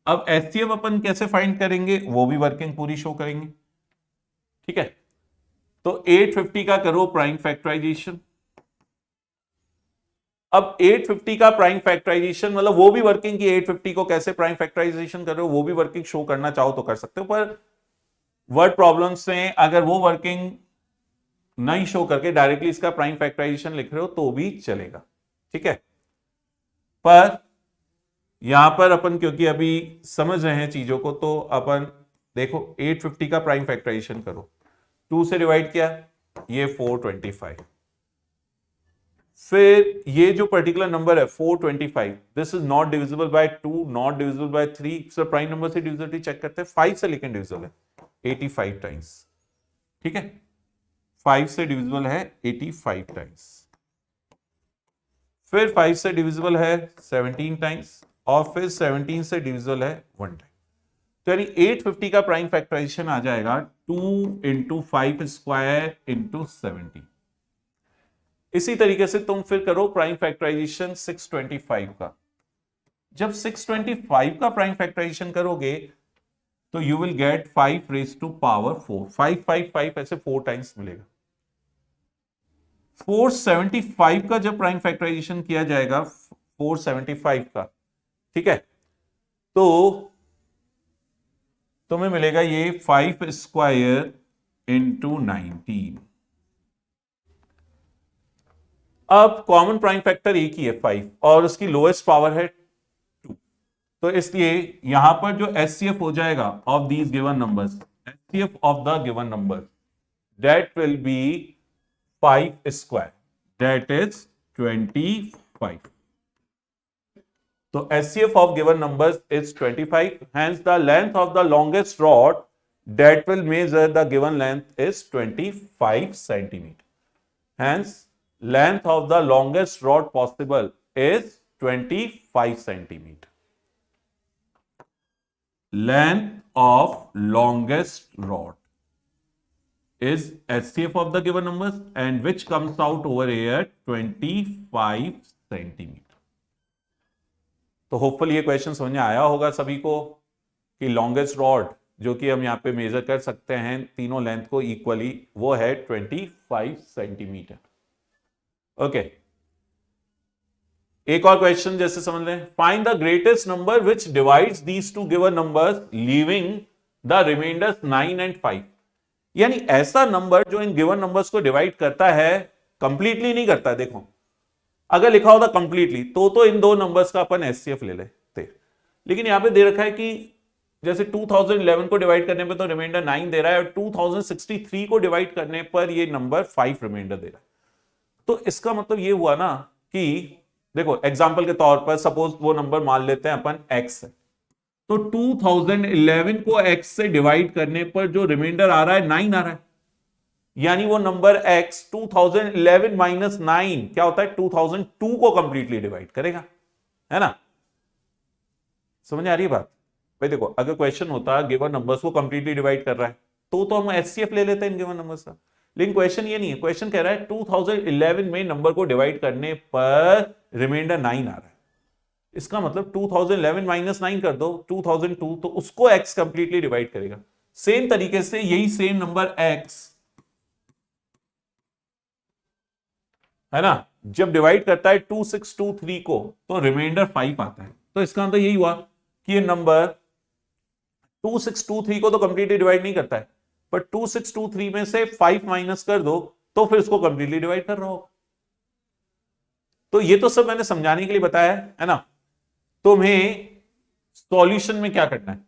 अब SCF अपन कैसे फाइंड करेंगे वो भी वर्किंग पूरी शो करेंगे, ठीक है। तो 850 का करो प्राइम फैक्टराइजेशन। अब 850 का प्राइम फैक्टराइजेशन मतलब वो भी वर्किंग की 850 को कैसे प्राइम फैक्टराइजेशन कर रहे हो वो भी वर्किंग शो करना चाहो तो कर सकते हो, पर वर्ड प्रॉब्लम्स में अगर वो वर्किंग नहीं शो करके डायरेक्टली इसका प्राइम फैक्टराइजेशन लिख रहे हो तो भी चलेगा, ठीक है। पर यहां पर अपन क्योंकि अभी समझ रहे हैं चीजों को, तो अपन देखो 850 का प्राइम फैक्टराइजेशन करो, 2 से डिवाइड किया, ये 425, फिर ये जो पर्टिकुलर नंबर है 425, this is not divisible by 2, not divisible by 3, sir prime number से डिविजिबिलिटी चेक करते हैं, 5 से लेकिन डिविजिबल है 85 टाइम्स, ठीक है। 5 से डिविजिबल है 85 टाइम्स, फिर 5 से डिविजिबल है 17 टाइम्स, और फिर 17 से डिविजिबल है 1 टाइम। तो यानी 850 का प्राइम फैक्टराइजेशन आ जाएगा 2 इंटू 5 स्क्वायर इंटू 17। इसी तरीके से तुम फिर करो प्राइम फैक्टराइजेशन 625 का। जब 625 का प्राइम फैक्टराइजेशन करोगे तो you will get 5 raise to power 4, 555 ऐसे 4 टाइम्स मिलेगा। 475 का जब प्राइम फैक्टराइजेशन किया जाएगा 475 का, ठीक है, तो तुम्हें मिलेगा ये 5 स्क्वायर इंटू 19। अब कॉमन प्राइम फैक्टर एक ही है 5 और उसकी लोएस्ट पावर है 2, तो इसलिए यहां पर जो एचसीएफ हो जाएगा of these given numbers, HCF of the given number that will be 5 square, that is 25। So SCF of given numbers is 25. Hence the length of the longest rod that will measure the given length is 25 centimeter. Hence length of the longest rod possible is 25 centimeter. Length of longest rod is SCF of the given numbers and which comes out over here 25 centimeter. तो होपफुल ये क्वेश्चन समझ में आया होगा सभी को कि लॉन्गेस्ट रॉड जो कि हम यहां पे मेजर कर सकते हैं तीनों लेंथ को इक्वली, वो है 25 सेंटीमीटर. ओके, एक और क्वेश्चन जैसे समझ लें. Find the greatest number which divides these two given numbers leaving the reminders 9 and 5. यानी ऐसा नंबर जो इन गिवन नंबर्स को डिवाइड करता है, कंप्लीटली नहीं करता है. देखो अगर लिखा होता कंप्लीटली तो इन दो नंबर्स का अपन एचसीएफ ले लेते, लेकिन यहां पे दे रखा है कि जैसे 2011 को डिवाइड करने पे तो रिमाइंडर 9 दे रहा है और 2063 को डिवाइड करने पर ये नंबर 5 रिमाइंडर दे रहा है. तो इसका मतलब ये हुआ ना कि देखो एग्जांपल के तौर पर सपोज वो नंबर मान लेते हैं अपन x है, तो 2011 को x से डिवाइड करने पर जो रिमाइंडर आ रहा है 9 आ रहा है. यानी वो नंबर x 2011 माइनस 9 क्या होता है 2002 को कंप्लीटली डिवाइड करेगा, है ना. समझ आ रही है बात भाई. देखो अगर क्वेश्चन होता गिवन नंबर्स को कंप्लीटली डिवाइड कर रहा है तो हम एचसीएफ ले लेते हैं इन गिवन नंबर्स का, लेकिन क्वेश्चन ये नहीं है. क्वेश्चन कह रहा है 2011 में नंबर को डिवाइड करने पर रिमाइंडर 9 आ रहा है. इसका मतलब 2011 माइनस 9 कर दो 2002, तो उसको x कंप्लीटली डिवाइड करेगा. सेम तरीके से यही सेम नंबर x है ना, जब डिवाइड करता है 2623 को तो रिमाइंडर 5 आता है. तो इसका मतलब यही हुआ कि ये नंबर 2623 को तो कंप्लीटली डिवाइड नहीं करता है, पर 2623 में से 5 माइनस कर दो तो फिर इसको कंप्लीटली डिवाइड कर रहा होगा. तो ये तो सब मैंने समझाने के लिए बताया है ना. तुम्हें सॉल्यूशन में क्या करना है,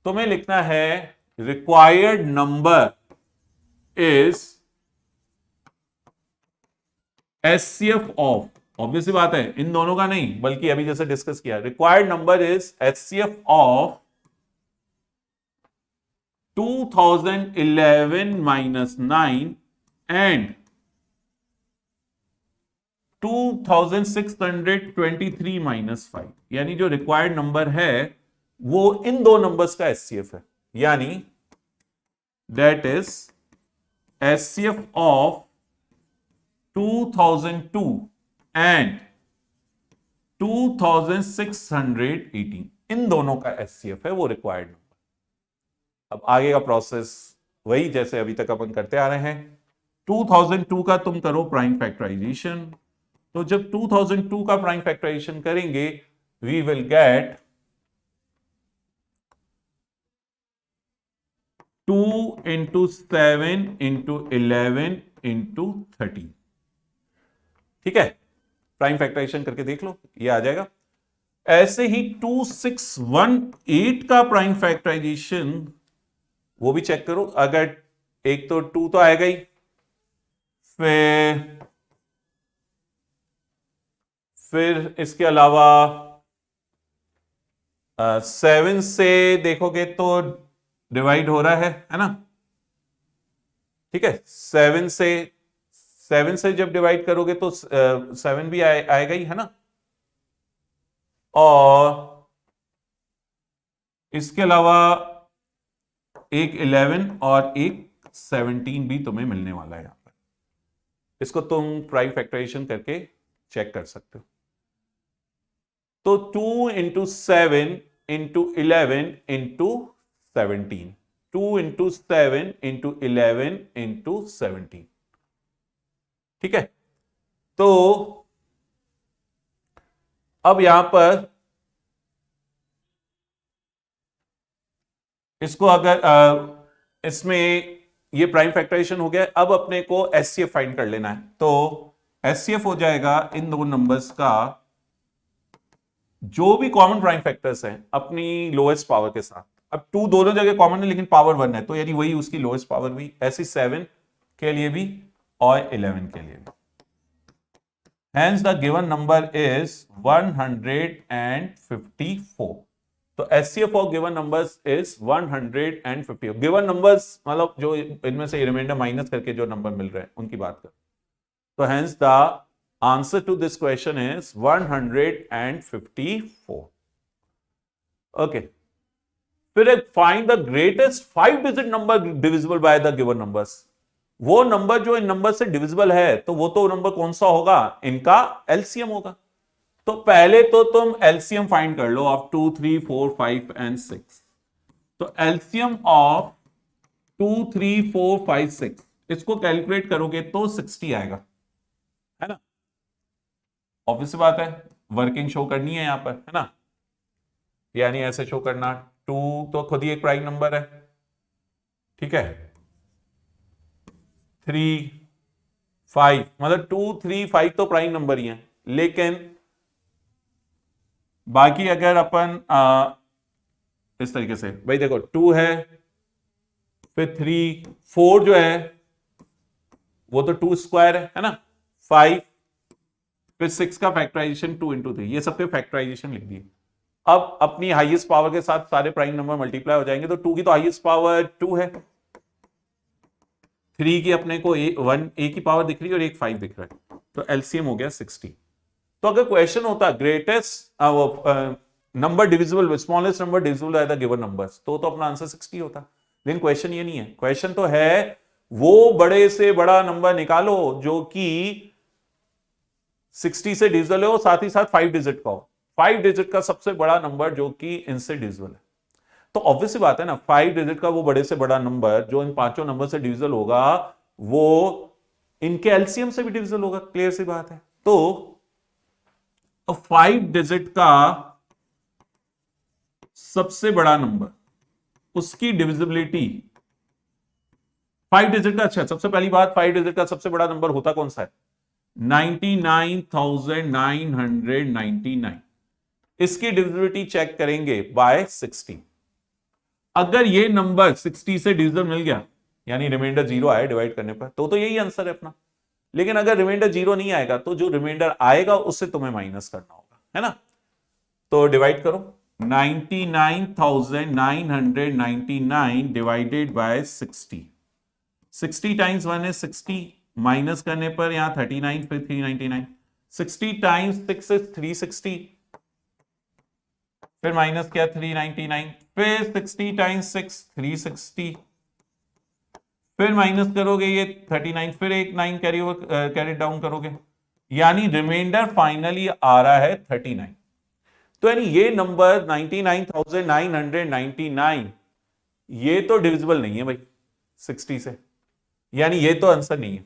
तुम्हें लिखना है required number is HCF of, obviously बात है इन दोनों का नहीं बल्कि अभी जैसे डिस्कस किया, required number is HCF of 2011 minus 9 and 2623 minus 5. यानी जो रिक्वायर्ड नंबर है वो इन दो नंबर्स का एचसीएफ है. यानी that is HCF of 2002 and 2618, इन दोनों का एचसीएफ है वो रिक्वायर्ड नंबर. अब आगे का प्रोसेस वही जैसे अभी तक अपन करते आ रहे हैं. 2002 का तुम करो प्राइम फैक्टराइजेशन, तो जब 2002 का प्राइम फैक्टराइजेशन करेंगे we will get 2 into 7 into 11 into 13. ठीक है, प्राइम फैक्टराइजेशन करके देख लो ये आ जाएगा. ऐसे ही 2618 का प्राइम फैक्टराइजेशन वो भी चेक करो. अगर एक तो 2 तो आएगा ही, फिर इसके अलावा 7 से देखोगे तो डिवाइड हो रहा है ना. ठीक है, 7 से जब डिवाइड करोगे तो 7 भी आएगा ही, है ना. और इसके अलावा एक 11 और एक 17 भी तुम्हें मिलने वाला है यहां पर. इसको तुम प्राइम फैक्टराइजेशन करके चेक कर सकते हो. तो 2 into 7 into 11 into 17, 2 into 7 into 11 into 17. ठीक है, तो अब यहां पर इसको अगर इसमें ये प्राइम फैक्टराइजेशन हो गया. अब अपने को एचसीएफ फाइंड कर लेना है. तो एचसीएफ हो जाएगा इन दो नंबर्स का जो भी कॉमन प्राइम फैक्टर्स हैं अपनी लोएस्ट पावर के साथ. अब 2 दोनों जगह कॉमन है लेकिन पावर 1 है, तो यानी वही उसकी लोएस्ट पावर भी. ऐसी 7 के लिए भी और 11 के लिए भी. Hence the given number is 154. तो HCF of given numbers is 150. Given numbers मतलब जो इनमें से रिमाइंडर माइनस करके जो नंबर मिल रहे हैं उनकी बात कर। तो hence the answer to this question is 154. Okay. फिर एक find the greatest 5 digit number divisible by the given numbers. वो नंबर जो इन नंबर से डिविजिबल है तो वो तो नंबर कौन सा होगा, इनका एलसीएम होगा। तो पहले तो तुम एलसीएम फाइंड कर लो ऑफ 2, 3, 4, 5 एंड 6। तो एलसीएम ऑफ 2, 3, 4, 5, 6 इसको कैलकुलेट करोगे तो 60 आएगा, है ना। ऑब्वियस बात है, वर्किंग शो करनी है यहां पर, है ना। यानी ऐसे शो करना 2 तो खुद ही एक प्राइम नंबर है, ठीक है। 3, 5 मतलब 2, 3, 5 तो प्राइम नंबर ही है, लेकिन बाकी अगर अपन इस तरीके से भाई देखो 2 है, फिर 3, 4 जो है वो तो 2 स्क्वायर है ना, 5, फिर 6 का फैक्टराइजेशन 2 into 3, ये सबके फैक्टराइजेशन लिख दिए। अब अपनी हाईएस्ट पावर के साथ सारे प्राइम नंबर मल्टीप्लाई हो जाएंगे, तो 2 की तो हाईएस्ट पावर 2 है, 3 की अपने को 1 ए की पावर दिख रही है और एक 5 दिख रहा है, तो एलसीएम हो गया 60। तो अगर क्वेश्चन होता greatest number divisible, smallest number divisible by the given numbers, तो अपना आंसर 60 होता। लेकिन क्वेश्चन ये नहीं है, क्वेश्चन तो है वो बड़े से बड़ा नंबर निकालो जो कि 60 से डिविजिबल हो, साथ ही साथ 5 डिजिट का हो। 5 डिजिट का सबसे बड़ा नंबर जो कि इनसे डिविजिबल है। तो ऑब्वियस बात है ना, 5 डिजिट का वो बड़े से बड़ा नंबर जो इन पांचों नंबर से डिविजिबल होगा वो इनके एलसीएम से भी डिविजिबल होगा, क्लियर सी बात है। तो 5 डिजिट का सबसे बड़ा नंबर, उसकी डिविजिबिलिटी 5 डिजिट का, अच्छा सबसे पहली बात 5 डिजिट का सबसे बड़ा नंबर होता कौन सा है, 99,999। इसकी डिविजिबिलिटी चेक करेंगे बाय 60। अगर ये नंबर 60 से डिविजिबल मिल गया, यानी रिमाइंडर 0 आया डिवाइड करने पर, तो यही आंसर है अपना। लेकिन अगर रिमाइंडर 0 नहीं आएगा तो जो रिमाइंडर आएगा उससे तुम्हें माइनस करना होगा, है ना। तो डिवाइड करो, 99,999 divided by 60। 60 times 1 is 60, minus करने पर यहां 39, फिर 399। 60 टाइम्स 6 is 360, फिर माइनस किया 399, फिर 60 टाइम्स 6 360, फिर माइनस करोगे ये 39, फिर एक 9 कैरी डाउन करोगे, यानी रिमाइंडर फाइनली आ रहा है 39। तो यानी ये नंबर 99,999 ये तो डिविजिबल नहीं है भाई 60 से, यानी ये तो आंसर नहीं है।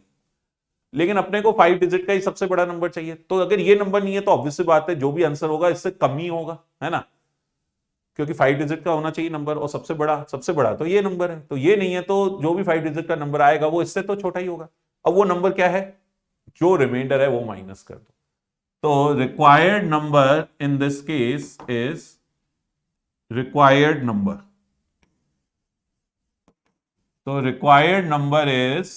लेकिन अपने को 5 डिजिट का ही सबसे बड़ा नंबर चाहिए, तो अगर ये नंबर नहीं है तो ऑब्वियस बात है जो भी आंसर होगा इससे कम ही होगा, है ना, क्योंकि 5 डिजिट का होना चाहिए नंबर, और सबसे बड़ा तो ये नंबर है, तो ये नहीं है तो जो भी 5 डिजिट का नंबर आएगा वो इससे तो छोटा ही होगा। अब वो नंबर क्या है, जो रिमाइंडर है वो माइनस कर दो। तो required number in this case is required number, तो रिक्वायर्ड नंबर इज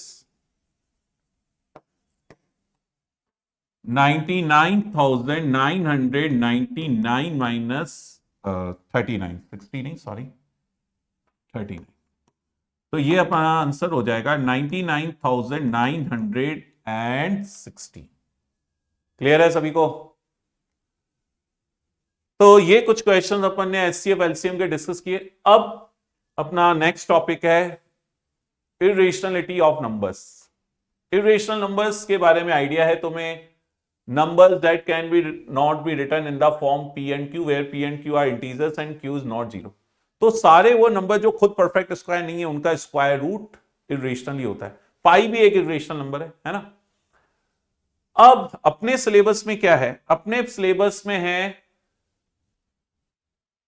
99,999 माइनस 39, 60 नहीं सॉरी 39। तो ये अपना आंसर हो जाएगा 99,960। क्लियर है सभी को। तो ये कुछ क्वेश्चन अपन ने एचसीएफ एलसीएम के डिस्कस किए। अब अपना नेक्स्ट टॉपिक है irrationality of numbers. Irrational numbers के बारे में आइडिया है तुम्हें, numbers that can be not be written in the form p and q where p and q are integers and q is not 0। तो सारे वो नंबर जो खुद परफेक्ट स्क्वायर नहीं है उनका स्क्वायर रूट इरेशनल ही होता है। पाई भी एक इरेशनल नंबर है ना। अब अपने सिलेबस में क्या है, अपने सिलेबस में है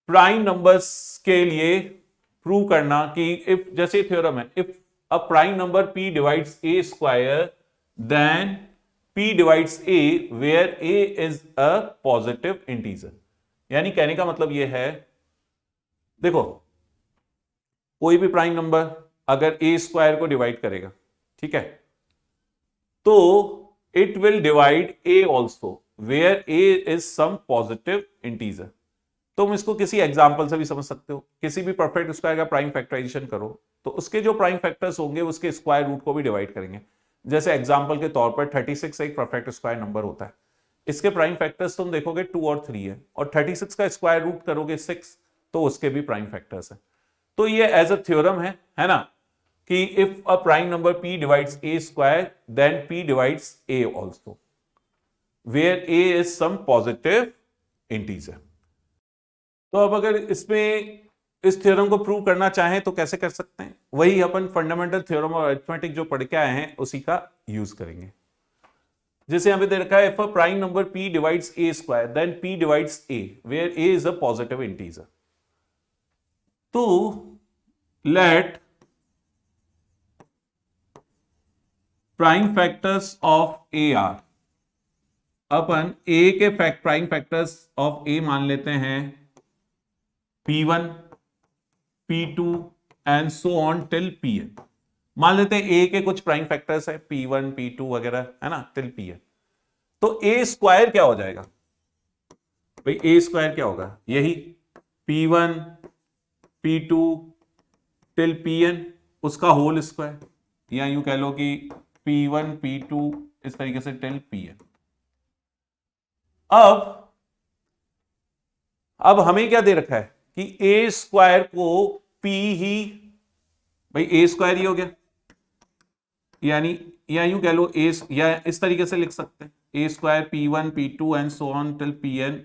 प्राइम नंबर्स के लिए प्रूव करना कि इफ, जैसे थ्योरम है, if a prime number p divides a square then p divides a where a is a positive integer। यानी कहने का मतलब यह है, देखो कोई भी प्राइम नंबर अगर a स्क्वायर को डिवाइड करेगा, ठीक है, तो it will divide a also where a is some positive integer। तुम इसको किसी एग्जांपल से भी समझ सकते हो। किसी भी परफेक्ट स्क्वायर का प्राइम फैक्टराइजेशन करो तो उसके जो प्राइम फैक्टर्स होंगे उसके स्क्वायर रूट को भी डिवाइड करेंगे। जैसे एग्जांपल के तौर पर 36 एक परफेक्ट स्क्वायर नंबर होता है, इसके प्राइम फैक्टर्स तुम देखोगे 2 और 3 है, और 36 का स्क्वायर रूट करोगे 6 तो उसके भी प्राइम फैक्टर्स है। तो ये एज अ थ्योरम है ना, कि if a prime number p divides a square then p divides a also where a is some positive integer. तो अब अगर इसमें इस थ्योरम को प्रूव करना चाहें तो कैसे कर सकते हैं? वही अपन फंडामेंटल थ्योरम और अरिथमेटिक जो पढ़ के आए हैं उसी का यूज करेंगे। जैसे यहां पे दे रखा है if a prime number p divides a square then p divides a where a is a positive integer. तो let prime factors of a are, अपन a के प्राइम फैक्टर्स ऑफ a मान लेते हैं p1 p2 and so on till pn। मान लेते हैं a के कुछ प्राइम फैक्टर्स है p1 p2 वगैरह है ना टिल pn। तो a स्क्वायर क्या हो जाएगा भाई? a स्क्वायर क्या होगा? यही p1 p2 टिल pn उसका होल स्क्वायर, या यूं कह लो कि p1 p2 इस तरीके से टिल pn। अब हमें क्या दे रखा है कि a स्क्वायर को p ही, भाई a स्क्वायर ही हो गया, यानी या यूं कह लो a, या इस तरीके से लिख सकते हैं a square p1 p2 and so on till pn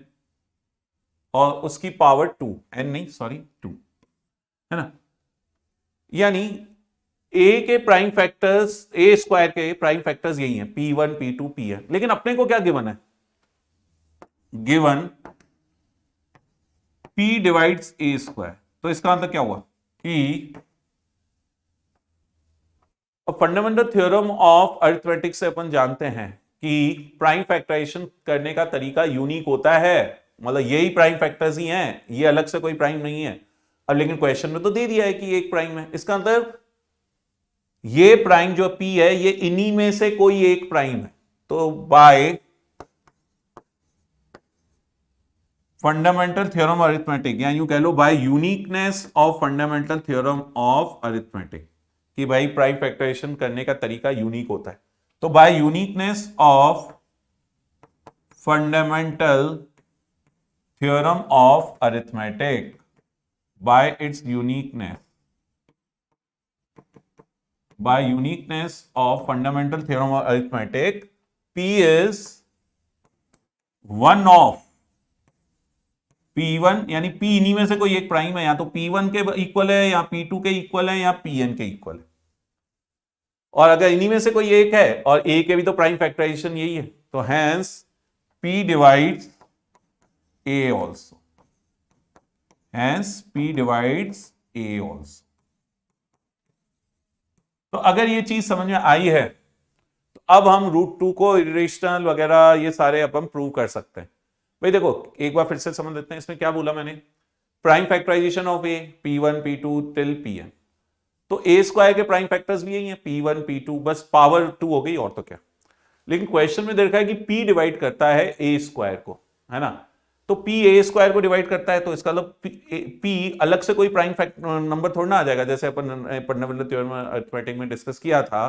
और उसकी पावर 2 n नहीं सॉरी 2 है ना। यानी a के प्राइम फैक्टर्स, a स्क्वायर के प्राइम फैक्टर्स यही हैं p1 p2 pn। लेकिन अपने को क्या गिवन है? Given p divides a square. तो इसका मतलब क्या हुआ कि फंडामेंटल थ्योरम ऑफ अरिथमेटिक से अपन जानते हैं कि प्राइम फैक्टराइजेशन करने का तरीका यूनिक होता है, मतलब यही प्राइम फैक्टर्स ही हैं, ये अलग से कोई प्राइम नहीं है। अब लेकिन क्वेश्चन में तो दे दिया है कि एक प्राइम है, इसका मतलब ये प्राइम जो p है ये इन्हीं में से कोई एक प्राइम है। तो बाय फंडामेंटल थ्योरम अरिथमेटिक, या यूं कह लो by uniqueness of fundamental theorem of arithmetic, कि भाई प्राइम फैक्टराइजेशन करने का तरीका यूनिक होता है। तो by uniqueness of fundamental theorem of arithmetic, by its uniqueness, by uniqueness of fundamental theorem of arithmetic, p is one of p1, यानी p इन्हीं में से कोई एक प्राइम है, या तो p1 के इक्वल है या p2 के इक्वल है या pn के इक्वल है। और अगर इन्हीं में से कोई एक है और a के भी तो प्राइम फैक्टराइजेशन यही है, तो hence p divides a also, hence p divides a also. तो अगर ये चीज समझ में आई है तो अब हम √2 को इरेशनल वगैरह ये सारे अपन प्रूव कर सकते हैं। भाई देखो एक बार फिर से समझ लेते हैं, इसमें क्या बोला मैंने? Prime factorization of a p1 p2 till pn। तो a स्क्वायर के प्राइम फैक्टर्स भी यही हैं p1 p2, बस पावर 2 हो गई और तो क्या। लेकिन क्वेश्चन में देखा है कि p डिवाइड करता है a स्क्वायर को, है ना। तो p a स्क्वायर को डिवाइड करता है, तो इसका मतलब p अलग से कोई प्राइम नंबर थोड़ा ना आ जाएगा। जैसे अपन फंडामेंटल थ्योरम अरिथमेटिक में डिस्कस किया था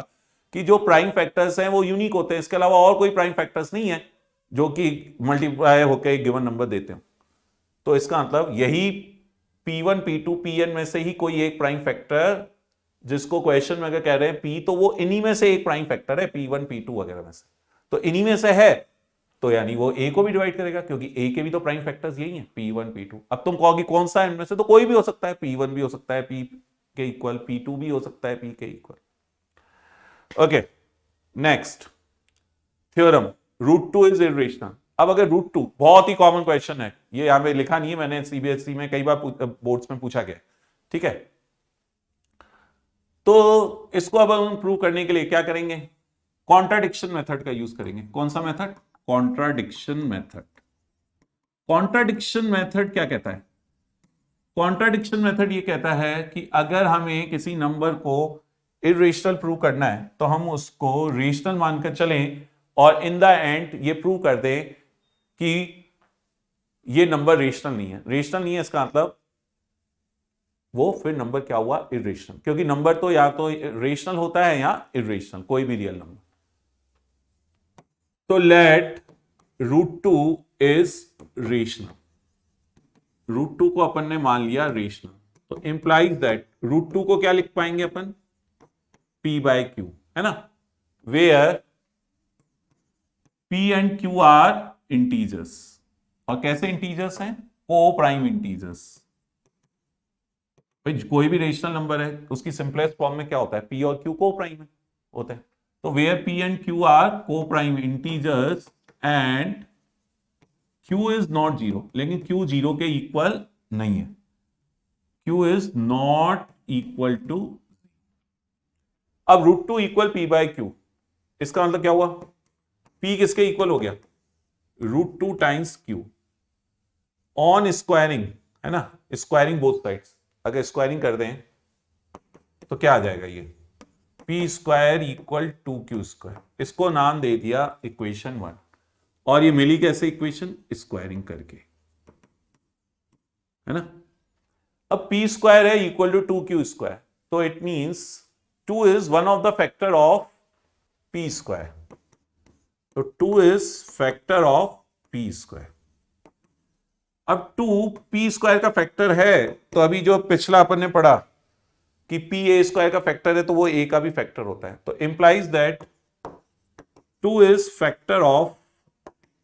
कि जो प्राइम फैक्टर्स हैं वो यूनिक होते हैं, इसके अलावा और कोई प्राइम फैक्टर्स नहीं है जो कि मल्टीप्लाई होकर एक गिवन नंबर देते हो। तो इसका मतलब यही p1 p2 pn में से ही कोई एक प्राइम फैक्टर, जिसको क्वेश्चन में अगर कह रहे हैं p, तो वो इन्हीं में से एक प्राइम फैक्टर है p1 p2 वगैरह में से, तो इन्हीं में से है, तो यानी वो a को भी डिवाइड करेगा क्योंकि a के भी तो प्राइम फैक्टर्स यही हैं p1 p2। अब तुम कहोगे कौन सा है इनमें से? तो कोई भी हो सकता है, p1 भी हो सकता है p के इक्वल, p2 भी हो सकता है p के equal. Okay next theorem, √2 is irrational. अब अगर √2, बहुत ही कॉमन क्वेश्चन है ये, यहां पे लिखा नहीं है मैंने, सीबीएसई में कई बार बोर्ड्स में पूछा गया, ठीक है। तो इसको अब हम प्रूव करने के लिए क्या करेंगे? कॉन्ट्राडिक्शन मेथड का यूज करेंगे। कौन सा method? Contradiction method. Contradiction method क्या कहता है? कॉन्ट्राडिक्शन मेथड ये कहता है कि अगर हमें किसी नंबर को इरेशनल प्रूव करना है तो हम उसको रेशनल मानकर चलें और इन द एंड ये प्रूव कर दें कि ये नंबर रेशनल नहीं है। रेशनल नहीं है इसका मतलब वो फिर नंबर क्या हुआ, इरेशनल, क्योंकि नंबर तो या तो रेशनल होता है या इरेशनल, कोई भी रियल नंबर। तो लेट √2 इज रेशनल, √2 को अपन ने मान लिया रेशनल, तो इंप्लाइज दैट √2 को क्या लिख पाएंगे अपन, p/q, है ना, where p and q are integers. और कैसे इंटीजर्स हैं, को प्राइम इंटीजर्स। भाई कोई भी रेशनल नंबर है उसकी सिंपलेस्ट फॉर्म में क्या होता है, p और q को प्राइम है होता है। तो where p and q are coprime integers and q is not zero, लेकिन q जीरो के इक्वल नहीं है, q is not equal to. अब √2 इक्वल p/q, इसका मतलब क्या हुआ, p किसके इक्वल हो गया, √2 टाइम्स q ऑन स्क्वायरिंग, है ना, स्क्वायरिंग बोथ साइड्स। अगर स्क्वायरिंग कर दें तो क्या आ जाएगा, ये p² इक्वल 2q²। इसको नाम दे दिया इक्वेशन 1। और ये मिली कैसे इक्वेशन, स्क्वायरिंग करके, है ना। अब p² है इक्वल टू 2q², तो it means 2 is one of the factor of p², तो 2 इज फैक्टर ऑफ p²। अब 2 p² का फैक्टर है, तो अभी जो पिछला अपन ने पढ़ा कि p² का फैक्टर है तो वो a का भी फैक्टर होता है, तो implies that 2 is factor of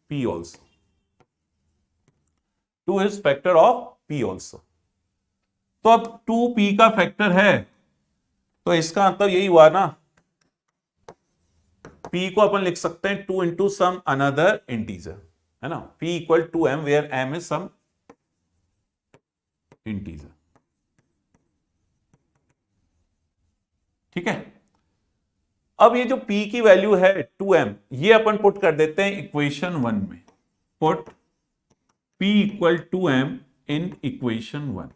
p also, 2 is factor of p also. तो अब 2p का फैक्टर है, तो इसका मतलब यही हुआ ना, p को अपन लिख सकते हैं 2 इंटू सम अनदर इंटीजर, है ना, p equal to m where m is some integer. ठीक है। अब ये जो p की वैल्यू है 2m, ये अपन पुट कर देते हैं इक्वेशन 1 में, put p equal to m in equation 1।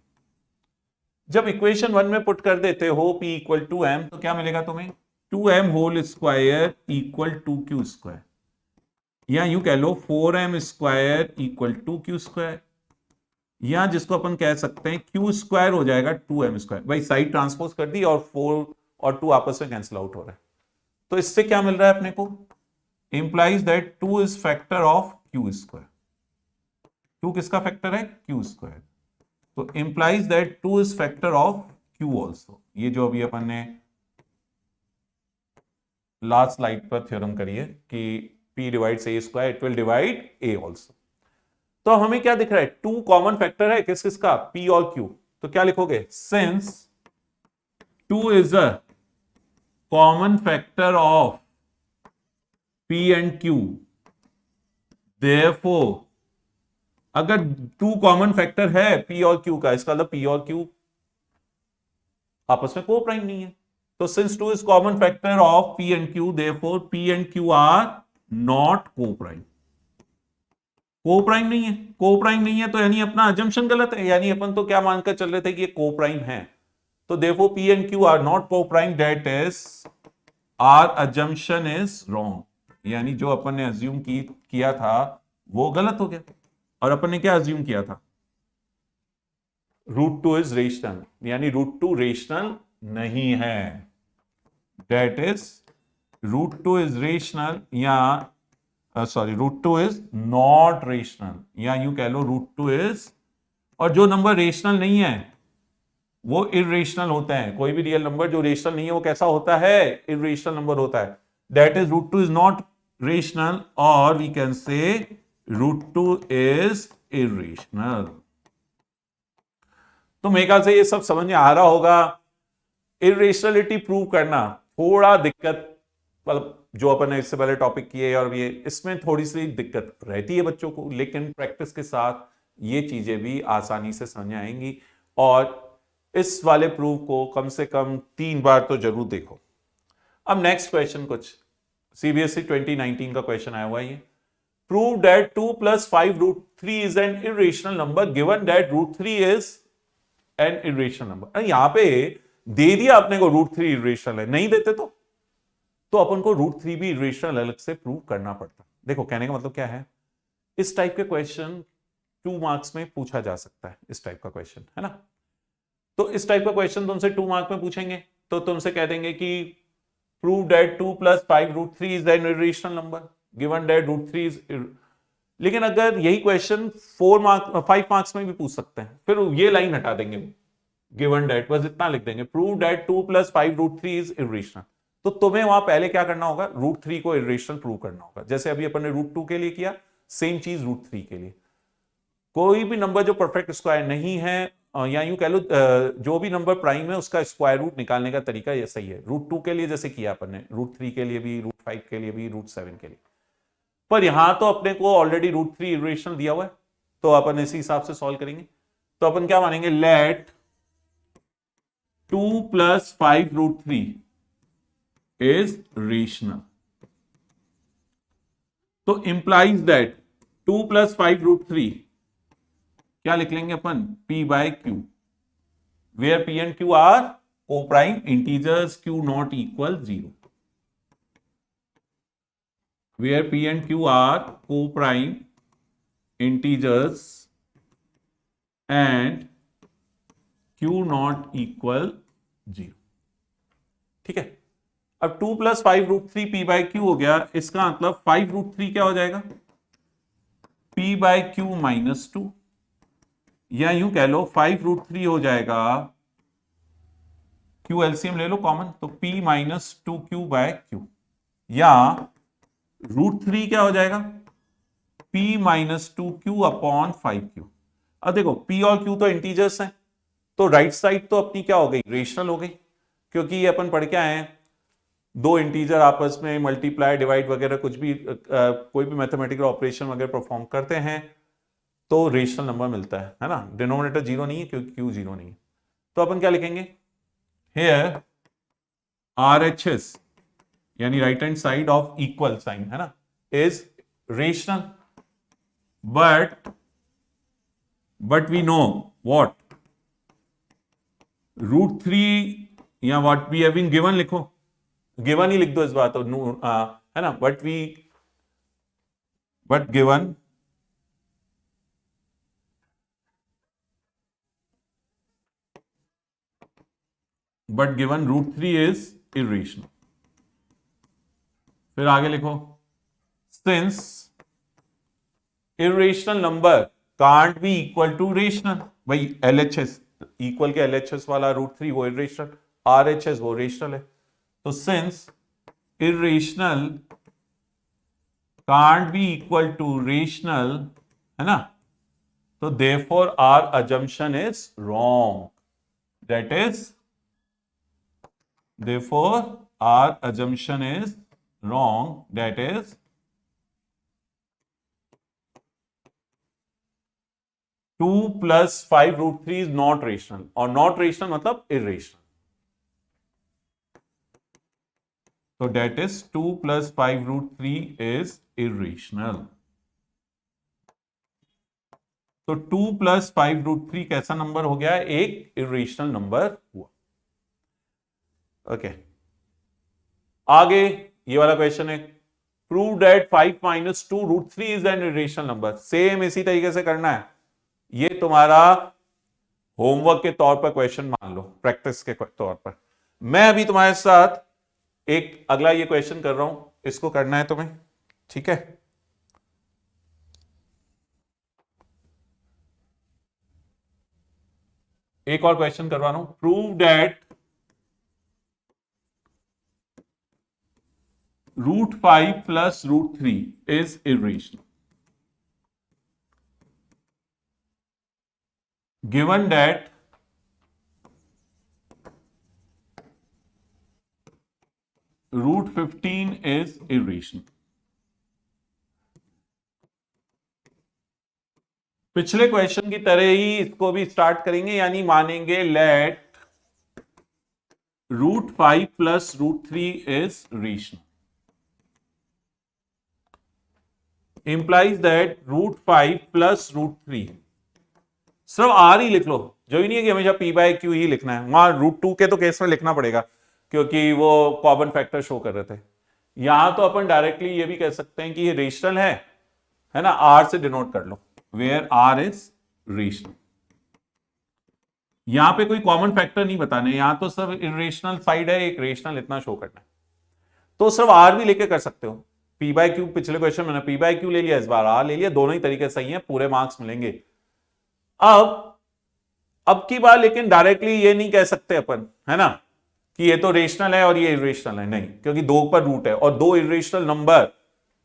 जब इक्वेशन 1 में पुट कर देते हो p इक्वल टू m, तो क्या मिलेगा तुम्हें, 2m whole square equal 2q², या यूं कह लो 4m² इक्वल 2q², या जिसको अपन कह सकते हैं q² हो जाएगा 2m²। भाई साइड ट्रांसपोज कर दी और 4 और 2 आपस में कैंसिल आउट हो रहा है, तो इससे क्या मिल रहा है अपने को, implies that 2 is factor of q²। 2 किसका फैक्टर है, q², तो implies that 2 is factor of q also. ये जो अभी अपन ने लास्ट स्लाइड पर थ्योरम करी है कि p divides a², it will divide a also. तो हमें क्या दिख रहा है, 2 कॉमन फैक्टर है किस किसका, p और q, तो क्या लिखोगे, since 2 is a common factor of p and q, therefore अगर 2 कॉमन फैक्टर है p और q का, इसका मतलब p और q आपस में को प्राइम नहीं है। तो since 2 is common factor of p and q, therefore p and q are not coprime. Coprime नहीं है, को प्राइम नहीं है तो यानी अपना अजम्पशन गलत है, यानी अपन तो क्या मानकर चल रहे थे कि ये को प्राइम है, तो therefore p and q are not coprime, that is our assumption is wrong, यानी जो अपन ने अज्यूम किया था वो गलत हो गया। और अपन ने क्या अज्यूम किया था, √2 इज रेशनल, यानी √2 रेशनल नहीं है, दैट इज √2 इज रेशनल, या सॉरी √2 इज नॉट रेशनल, या यूं कह लो √2 इज, और जो नंबर रेशनल नहीं है वो इरेशनल होता है। कोई भी रियल नंबर जो रेशनल नहीं है वो कैसा होता है, इरेशनल नंबर होता है। That is √2 is not rational, और we can say √2 is irrational. तो मेरे ख्याल से ये सब समझ में आ रहा होगा। इरेशनलिटी प्रूव करना थोड़ा दिक्कत, मतलब जो अपन ने इससे पहले टॉपिक किए और ये, इसमें थोड़ी सी दिक्कत रहती है बच्चों को, लेकिन प्रैक्टिस के साथ ये चीजें भी आसानी से समझ आएंगी। और इस वाले प्रूफ को कम से कम 3 बार तो जरूर देखो। अब नेक्स्ट क्वेश्चन कुछ CBSE 2019 का क्वेश्चन आया हुआ है, prove that 2 + 5√3 is an irrational number given that √3 is an irrational number. यहां पे दे दिया आपने को √3 इरेशनल है, नहीं देते तो तो अपन को √3 भी इरेशनल अलग से प्रूव करना पड़ता। देखो कहने का मतलब क्या है, इस टाइप के क्वेश्चन 2 मार्क्स में पूछा जा सकता है, इस टाइप का क्वेश्चन है ना। तो इस टाइप का क्वेश्चन तुमसे 2 मार्क में पूछेंगे तो तुमसे कह देंगे कि prove that 2 + 5 √3 is an irrational number, given that √3 is. लेकिन अगर यही क्वेश्चन 5 मार्क्स में भी पूछ सकते हैं, फिर ये लाइन हटा देंगे, गिवन दैट, बस इतना लिख देंगे, प्रूव दैट 2 + 5 √3 इज इरेशनल। तो तुम्हें वहां पहले क्या करना होगा, √3 को इरेशनल प्रूव करना होगा, जैसे अभी अपन ने √2 के लिए किया, सेम चीज √3 के लिए। कोई भी नंबर जो परफेक्ट स्क्वायर नहीं है, या यूं कह लो जो भी नंबर प्राइम है उसका स्क्वायर रूट निकालने का तरीका ये सही है। √2 के लिए जैसे किया अपन ने, √3 के लिए भी, √5 के लिए भी, √7 के लिए। पर यहां तो अपने को ऑलरेडी √3 इरेशनल दिया हुआ है, तो अपन इसी हिसाब से सॉल्व करेंगे। तो अपन क्या मानेंगे, लेट 2 + 5 √3 इज रेशनल। तो इंप्लाइज दैट 2 + 5 √3 क्या लिख लेंगे अपन, P/Q, where P and Q are co-prime integers, Q not equal 0, where P and Q are co-prime integers and Q not equal 0। ठीक है, अब 2 + 5 √3 P/Q हो गया, इसका मतलब 5 √3 क्या हो जाएगा, P/Q -2, या यूं कह लो 5 √3 हो जाएगा, Q एलसीएम ले लो कॉमन, तो P - 2Q/Q, या √3 क्या हो जाएगा, P - 2Q/5Q। अब देखो P और Q तो इंटीजर्स हैं, तो राइट साइड तो अपनी क्या हो गई, रेशनल हो गई, क्योंकि ये अपन पढ़ के आए हैं, दो इंटीजर आपस में मल्टीप्लाई, डिवाइड वगैरह कुछ भी कोई भी मैथमेटिकल ऑपरेशन वगैरह परफॉर्म करते हैं तो रेशनल नंबर मिलता है ना। डिनोमिनेटर 0 नहीं है क्योंकि Q 0 नहीं है, तो अपन क्या लिखेंगे, हियर RHS यानी right hand side of equal sign है ना, is rational, but we know what, √3 या what we have been given, लिखो गिवन ही लिख दो इस बात, तो है ना, बट गिवन √3 इज इरेशनल। फिर आगे लिखो, since irrational number can't be equal to rational, भाई LHS इक्वल के LHS वाला √3 वो इरेशनल, RHS वो रेशनल है, तो since irrational can't be equal to rational है ना, तो therefore our assumption is wrong, that is therefore our assumption is wrong, that is 2 + 5 √3 is not rational, और not rational मतलब irrational, so that is 2 + 5 √3 is irrational। तो 2 + 5 √3 कैसा नंबर हो गया, एक इरेशनल नंबर हुआ। ओके आगे ये वाला क्वेश्चन है, prove that 5 - 2 √3 is an irrational number. Same इसी तरीके से करना है, ये तुम्हारा होमवर्क के तौर पर क्वेश्चन मान लो, प्रैक्टिस के तौर पर। मैं अभी तुम्हारे साथ एक अगला ये क्वेश्चन कर रहा हूं, इसको करना है तुम्हें, ठीक है। एक और क्वेश्चन करवा रहा हूं, prove that √5 + √3 is irrational, given that √15 is irrational। पिछले क्वेश्चन की तरह ही इसको भी स्टार्ट करेंगे, यानी मानेंगे late √5 + √3 is rational, implies that √5 + √3, सिर्फ R ही लिख लो, जो ही नहीं है कि हमेशा P/Q ही लिखना है, वहां √2 के तो केस में लिखना पड़ेगा क्योंकि वो कॉमन फैक्टर शो कर रहे थे। यहां तो अपन डायरेक्टली ये भी कह सकते हैं कि ये रेशनल है ना, आर से डिनोट कर लो, वेयर आर इज रेशनल। यहां पे कोई कॉमन फैक्टर नहीं बताने, यहां तो सब इरेशनल साइड है, एक रेशनल इतना शो करना है, तो सिर्फ आर भी लेके कर सकते हो। पी बाय क्यू पिछले क्वेश्चन में पी बाय क्यू ले लिया, इस बार आर ले लिया, दोनों ही तरीके सही है, पूरे मार्क्स मिलेंगे। अब की बार लेकिन डायरेक्टली ये नहीं कह सकते अपन, है ना, कि ये तो रेशनल है और ये इरेशनल है, नहीं, क्योंकि दो पर रूट है और दो इरेशनल नंबर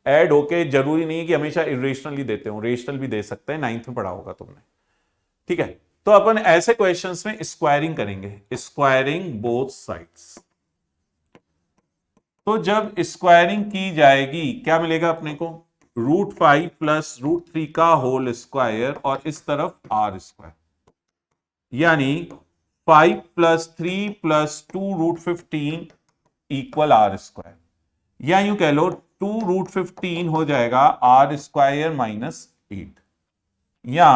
ऐड होके जरूरी नहीं है कि हमेशा इरेशनल ही देते हो, रेशनल भी दे सकते हैं, 9th में पढ़ा होगा तुमने, ठीक है। तो अपन ऐसे क्वेश्चंस में स्क्वायरिंग करेंगे, स्क्वायरिंग बोथ साइड्स। तो जब स्क्वायरिंग की जाएगी क्या मिलेगा अपने को, √5 प्लस √3 का होल स्क्वायर और इस तरफ आर स्क्वायर, यानी 5 plus 3 plus 2√15 equal r square, या यूं कह लो 2√15 हो जाएगा आर स्क्वायर -8, या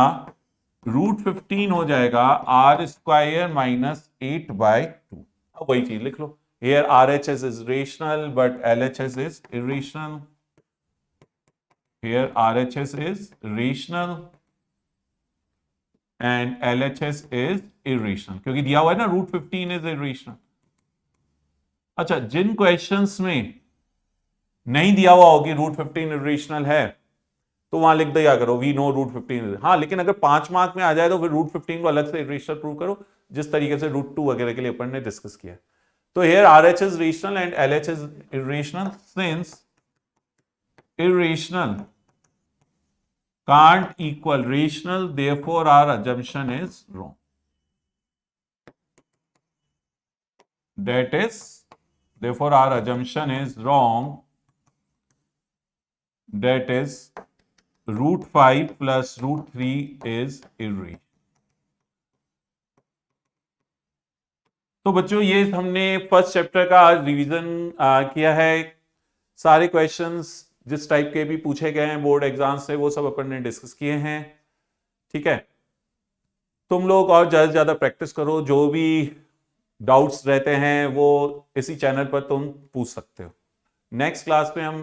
√15 हो जाएगा आर स्क्वायर -8/2। अब वही चीज लिख लो, here RHS is rational but LHS is irrational, here RHS is rational and LHS is irrational, क्योंकि दिया हुआ है ना √15 is irrational। अच्छा, जिन क्वेश्चंस में नहीं दिया हुआ होगी √15 irrational है तो वहां लिख दिया करो वी नो √15, हाँ, लेकिन अगर 5 मार्क में आ जाए तो फिर √15 को अलग से irrational प्रूव करो, जिस तरीके से √2 वगैरह के लिए अपन ने डिस्कस किया। तो here RH is rational and LH is irrational, since irrational can't equal rational, therefore our assumption is wrong. That is, therefore our assumption is wrong. That is, √5 plus √3 is irrational. तो बच्चों ये हमने फर्स्ट चैप्टर का आज रिवीजन किया है। सारे क्वेश्चंस जिस टाइप के भी पूछे गए हैं बोर्ड एग्जाम से वो सब अपन ने डिस्कस किए हैं, ठीक है। तुम लोग और ज्यादा से ज्यादा प्रैक्टिस करो, जो भी डाउट्स रहते हैं वो इसी चैनल पर तुम पूछ सकते हो। नेक्स्ट क्लास में हम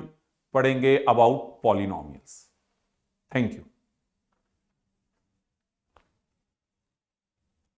पढ़ेंगे अबाउट पॉलिनोमियल्स। Thank you.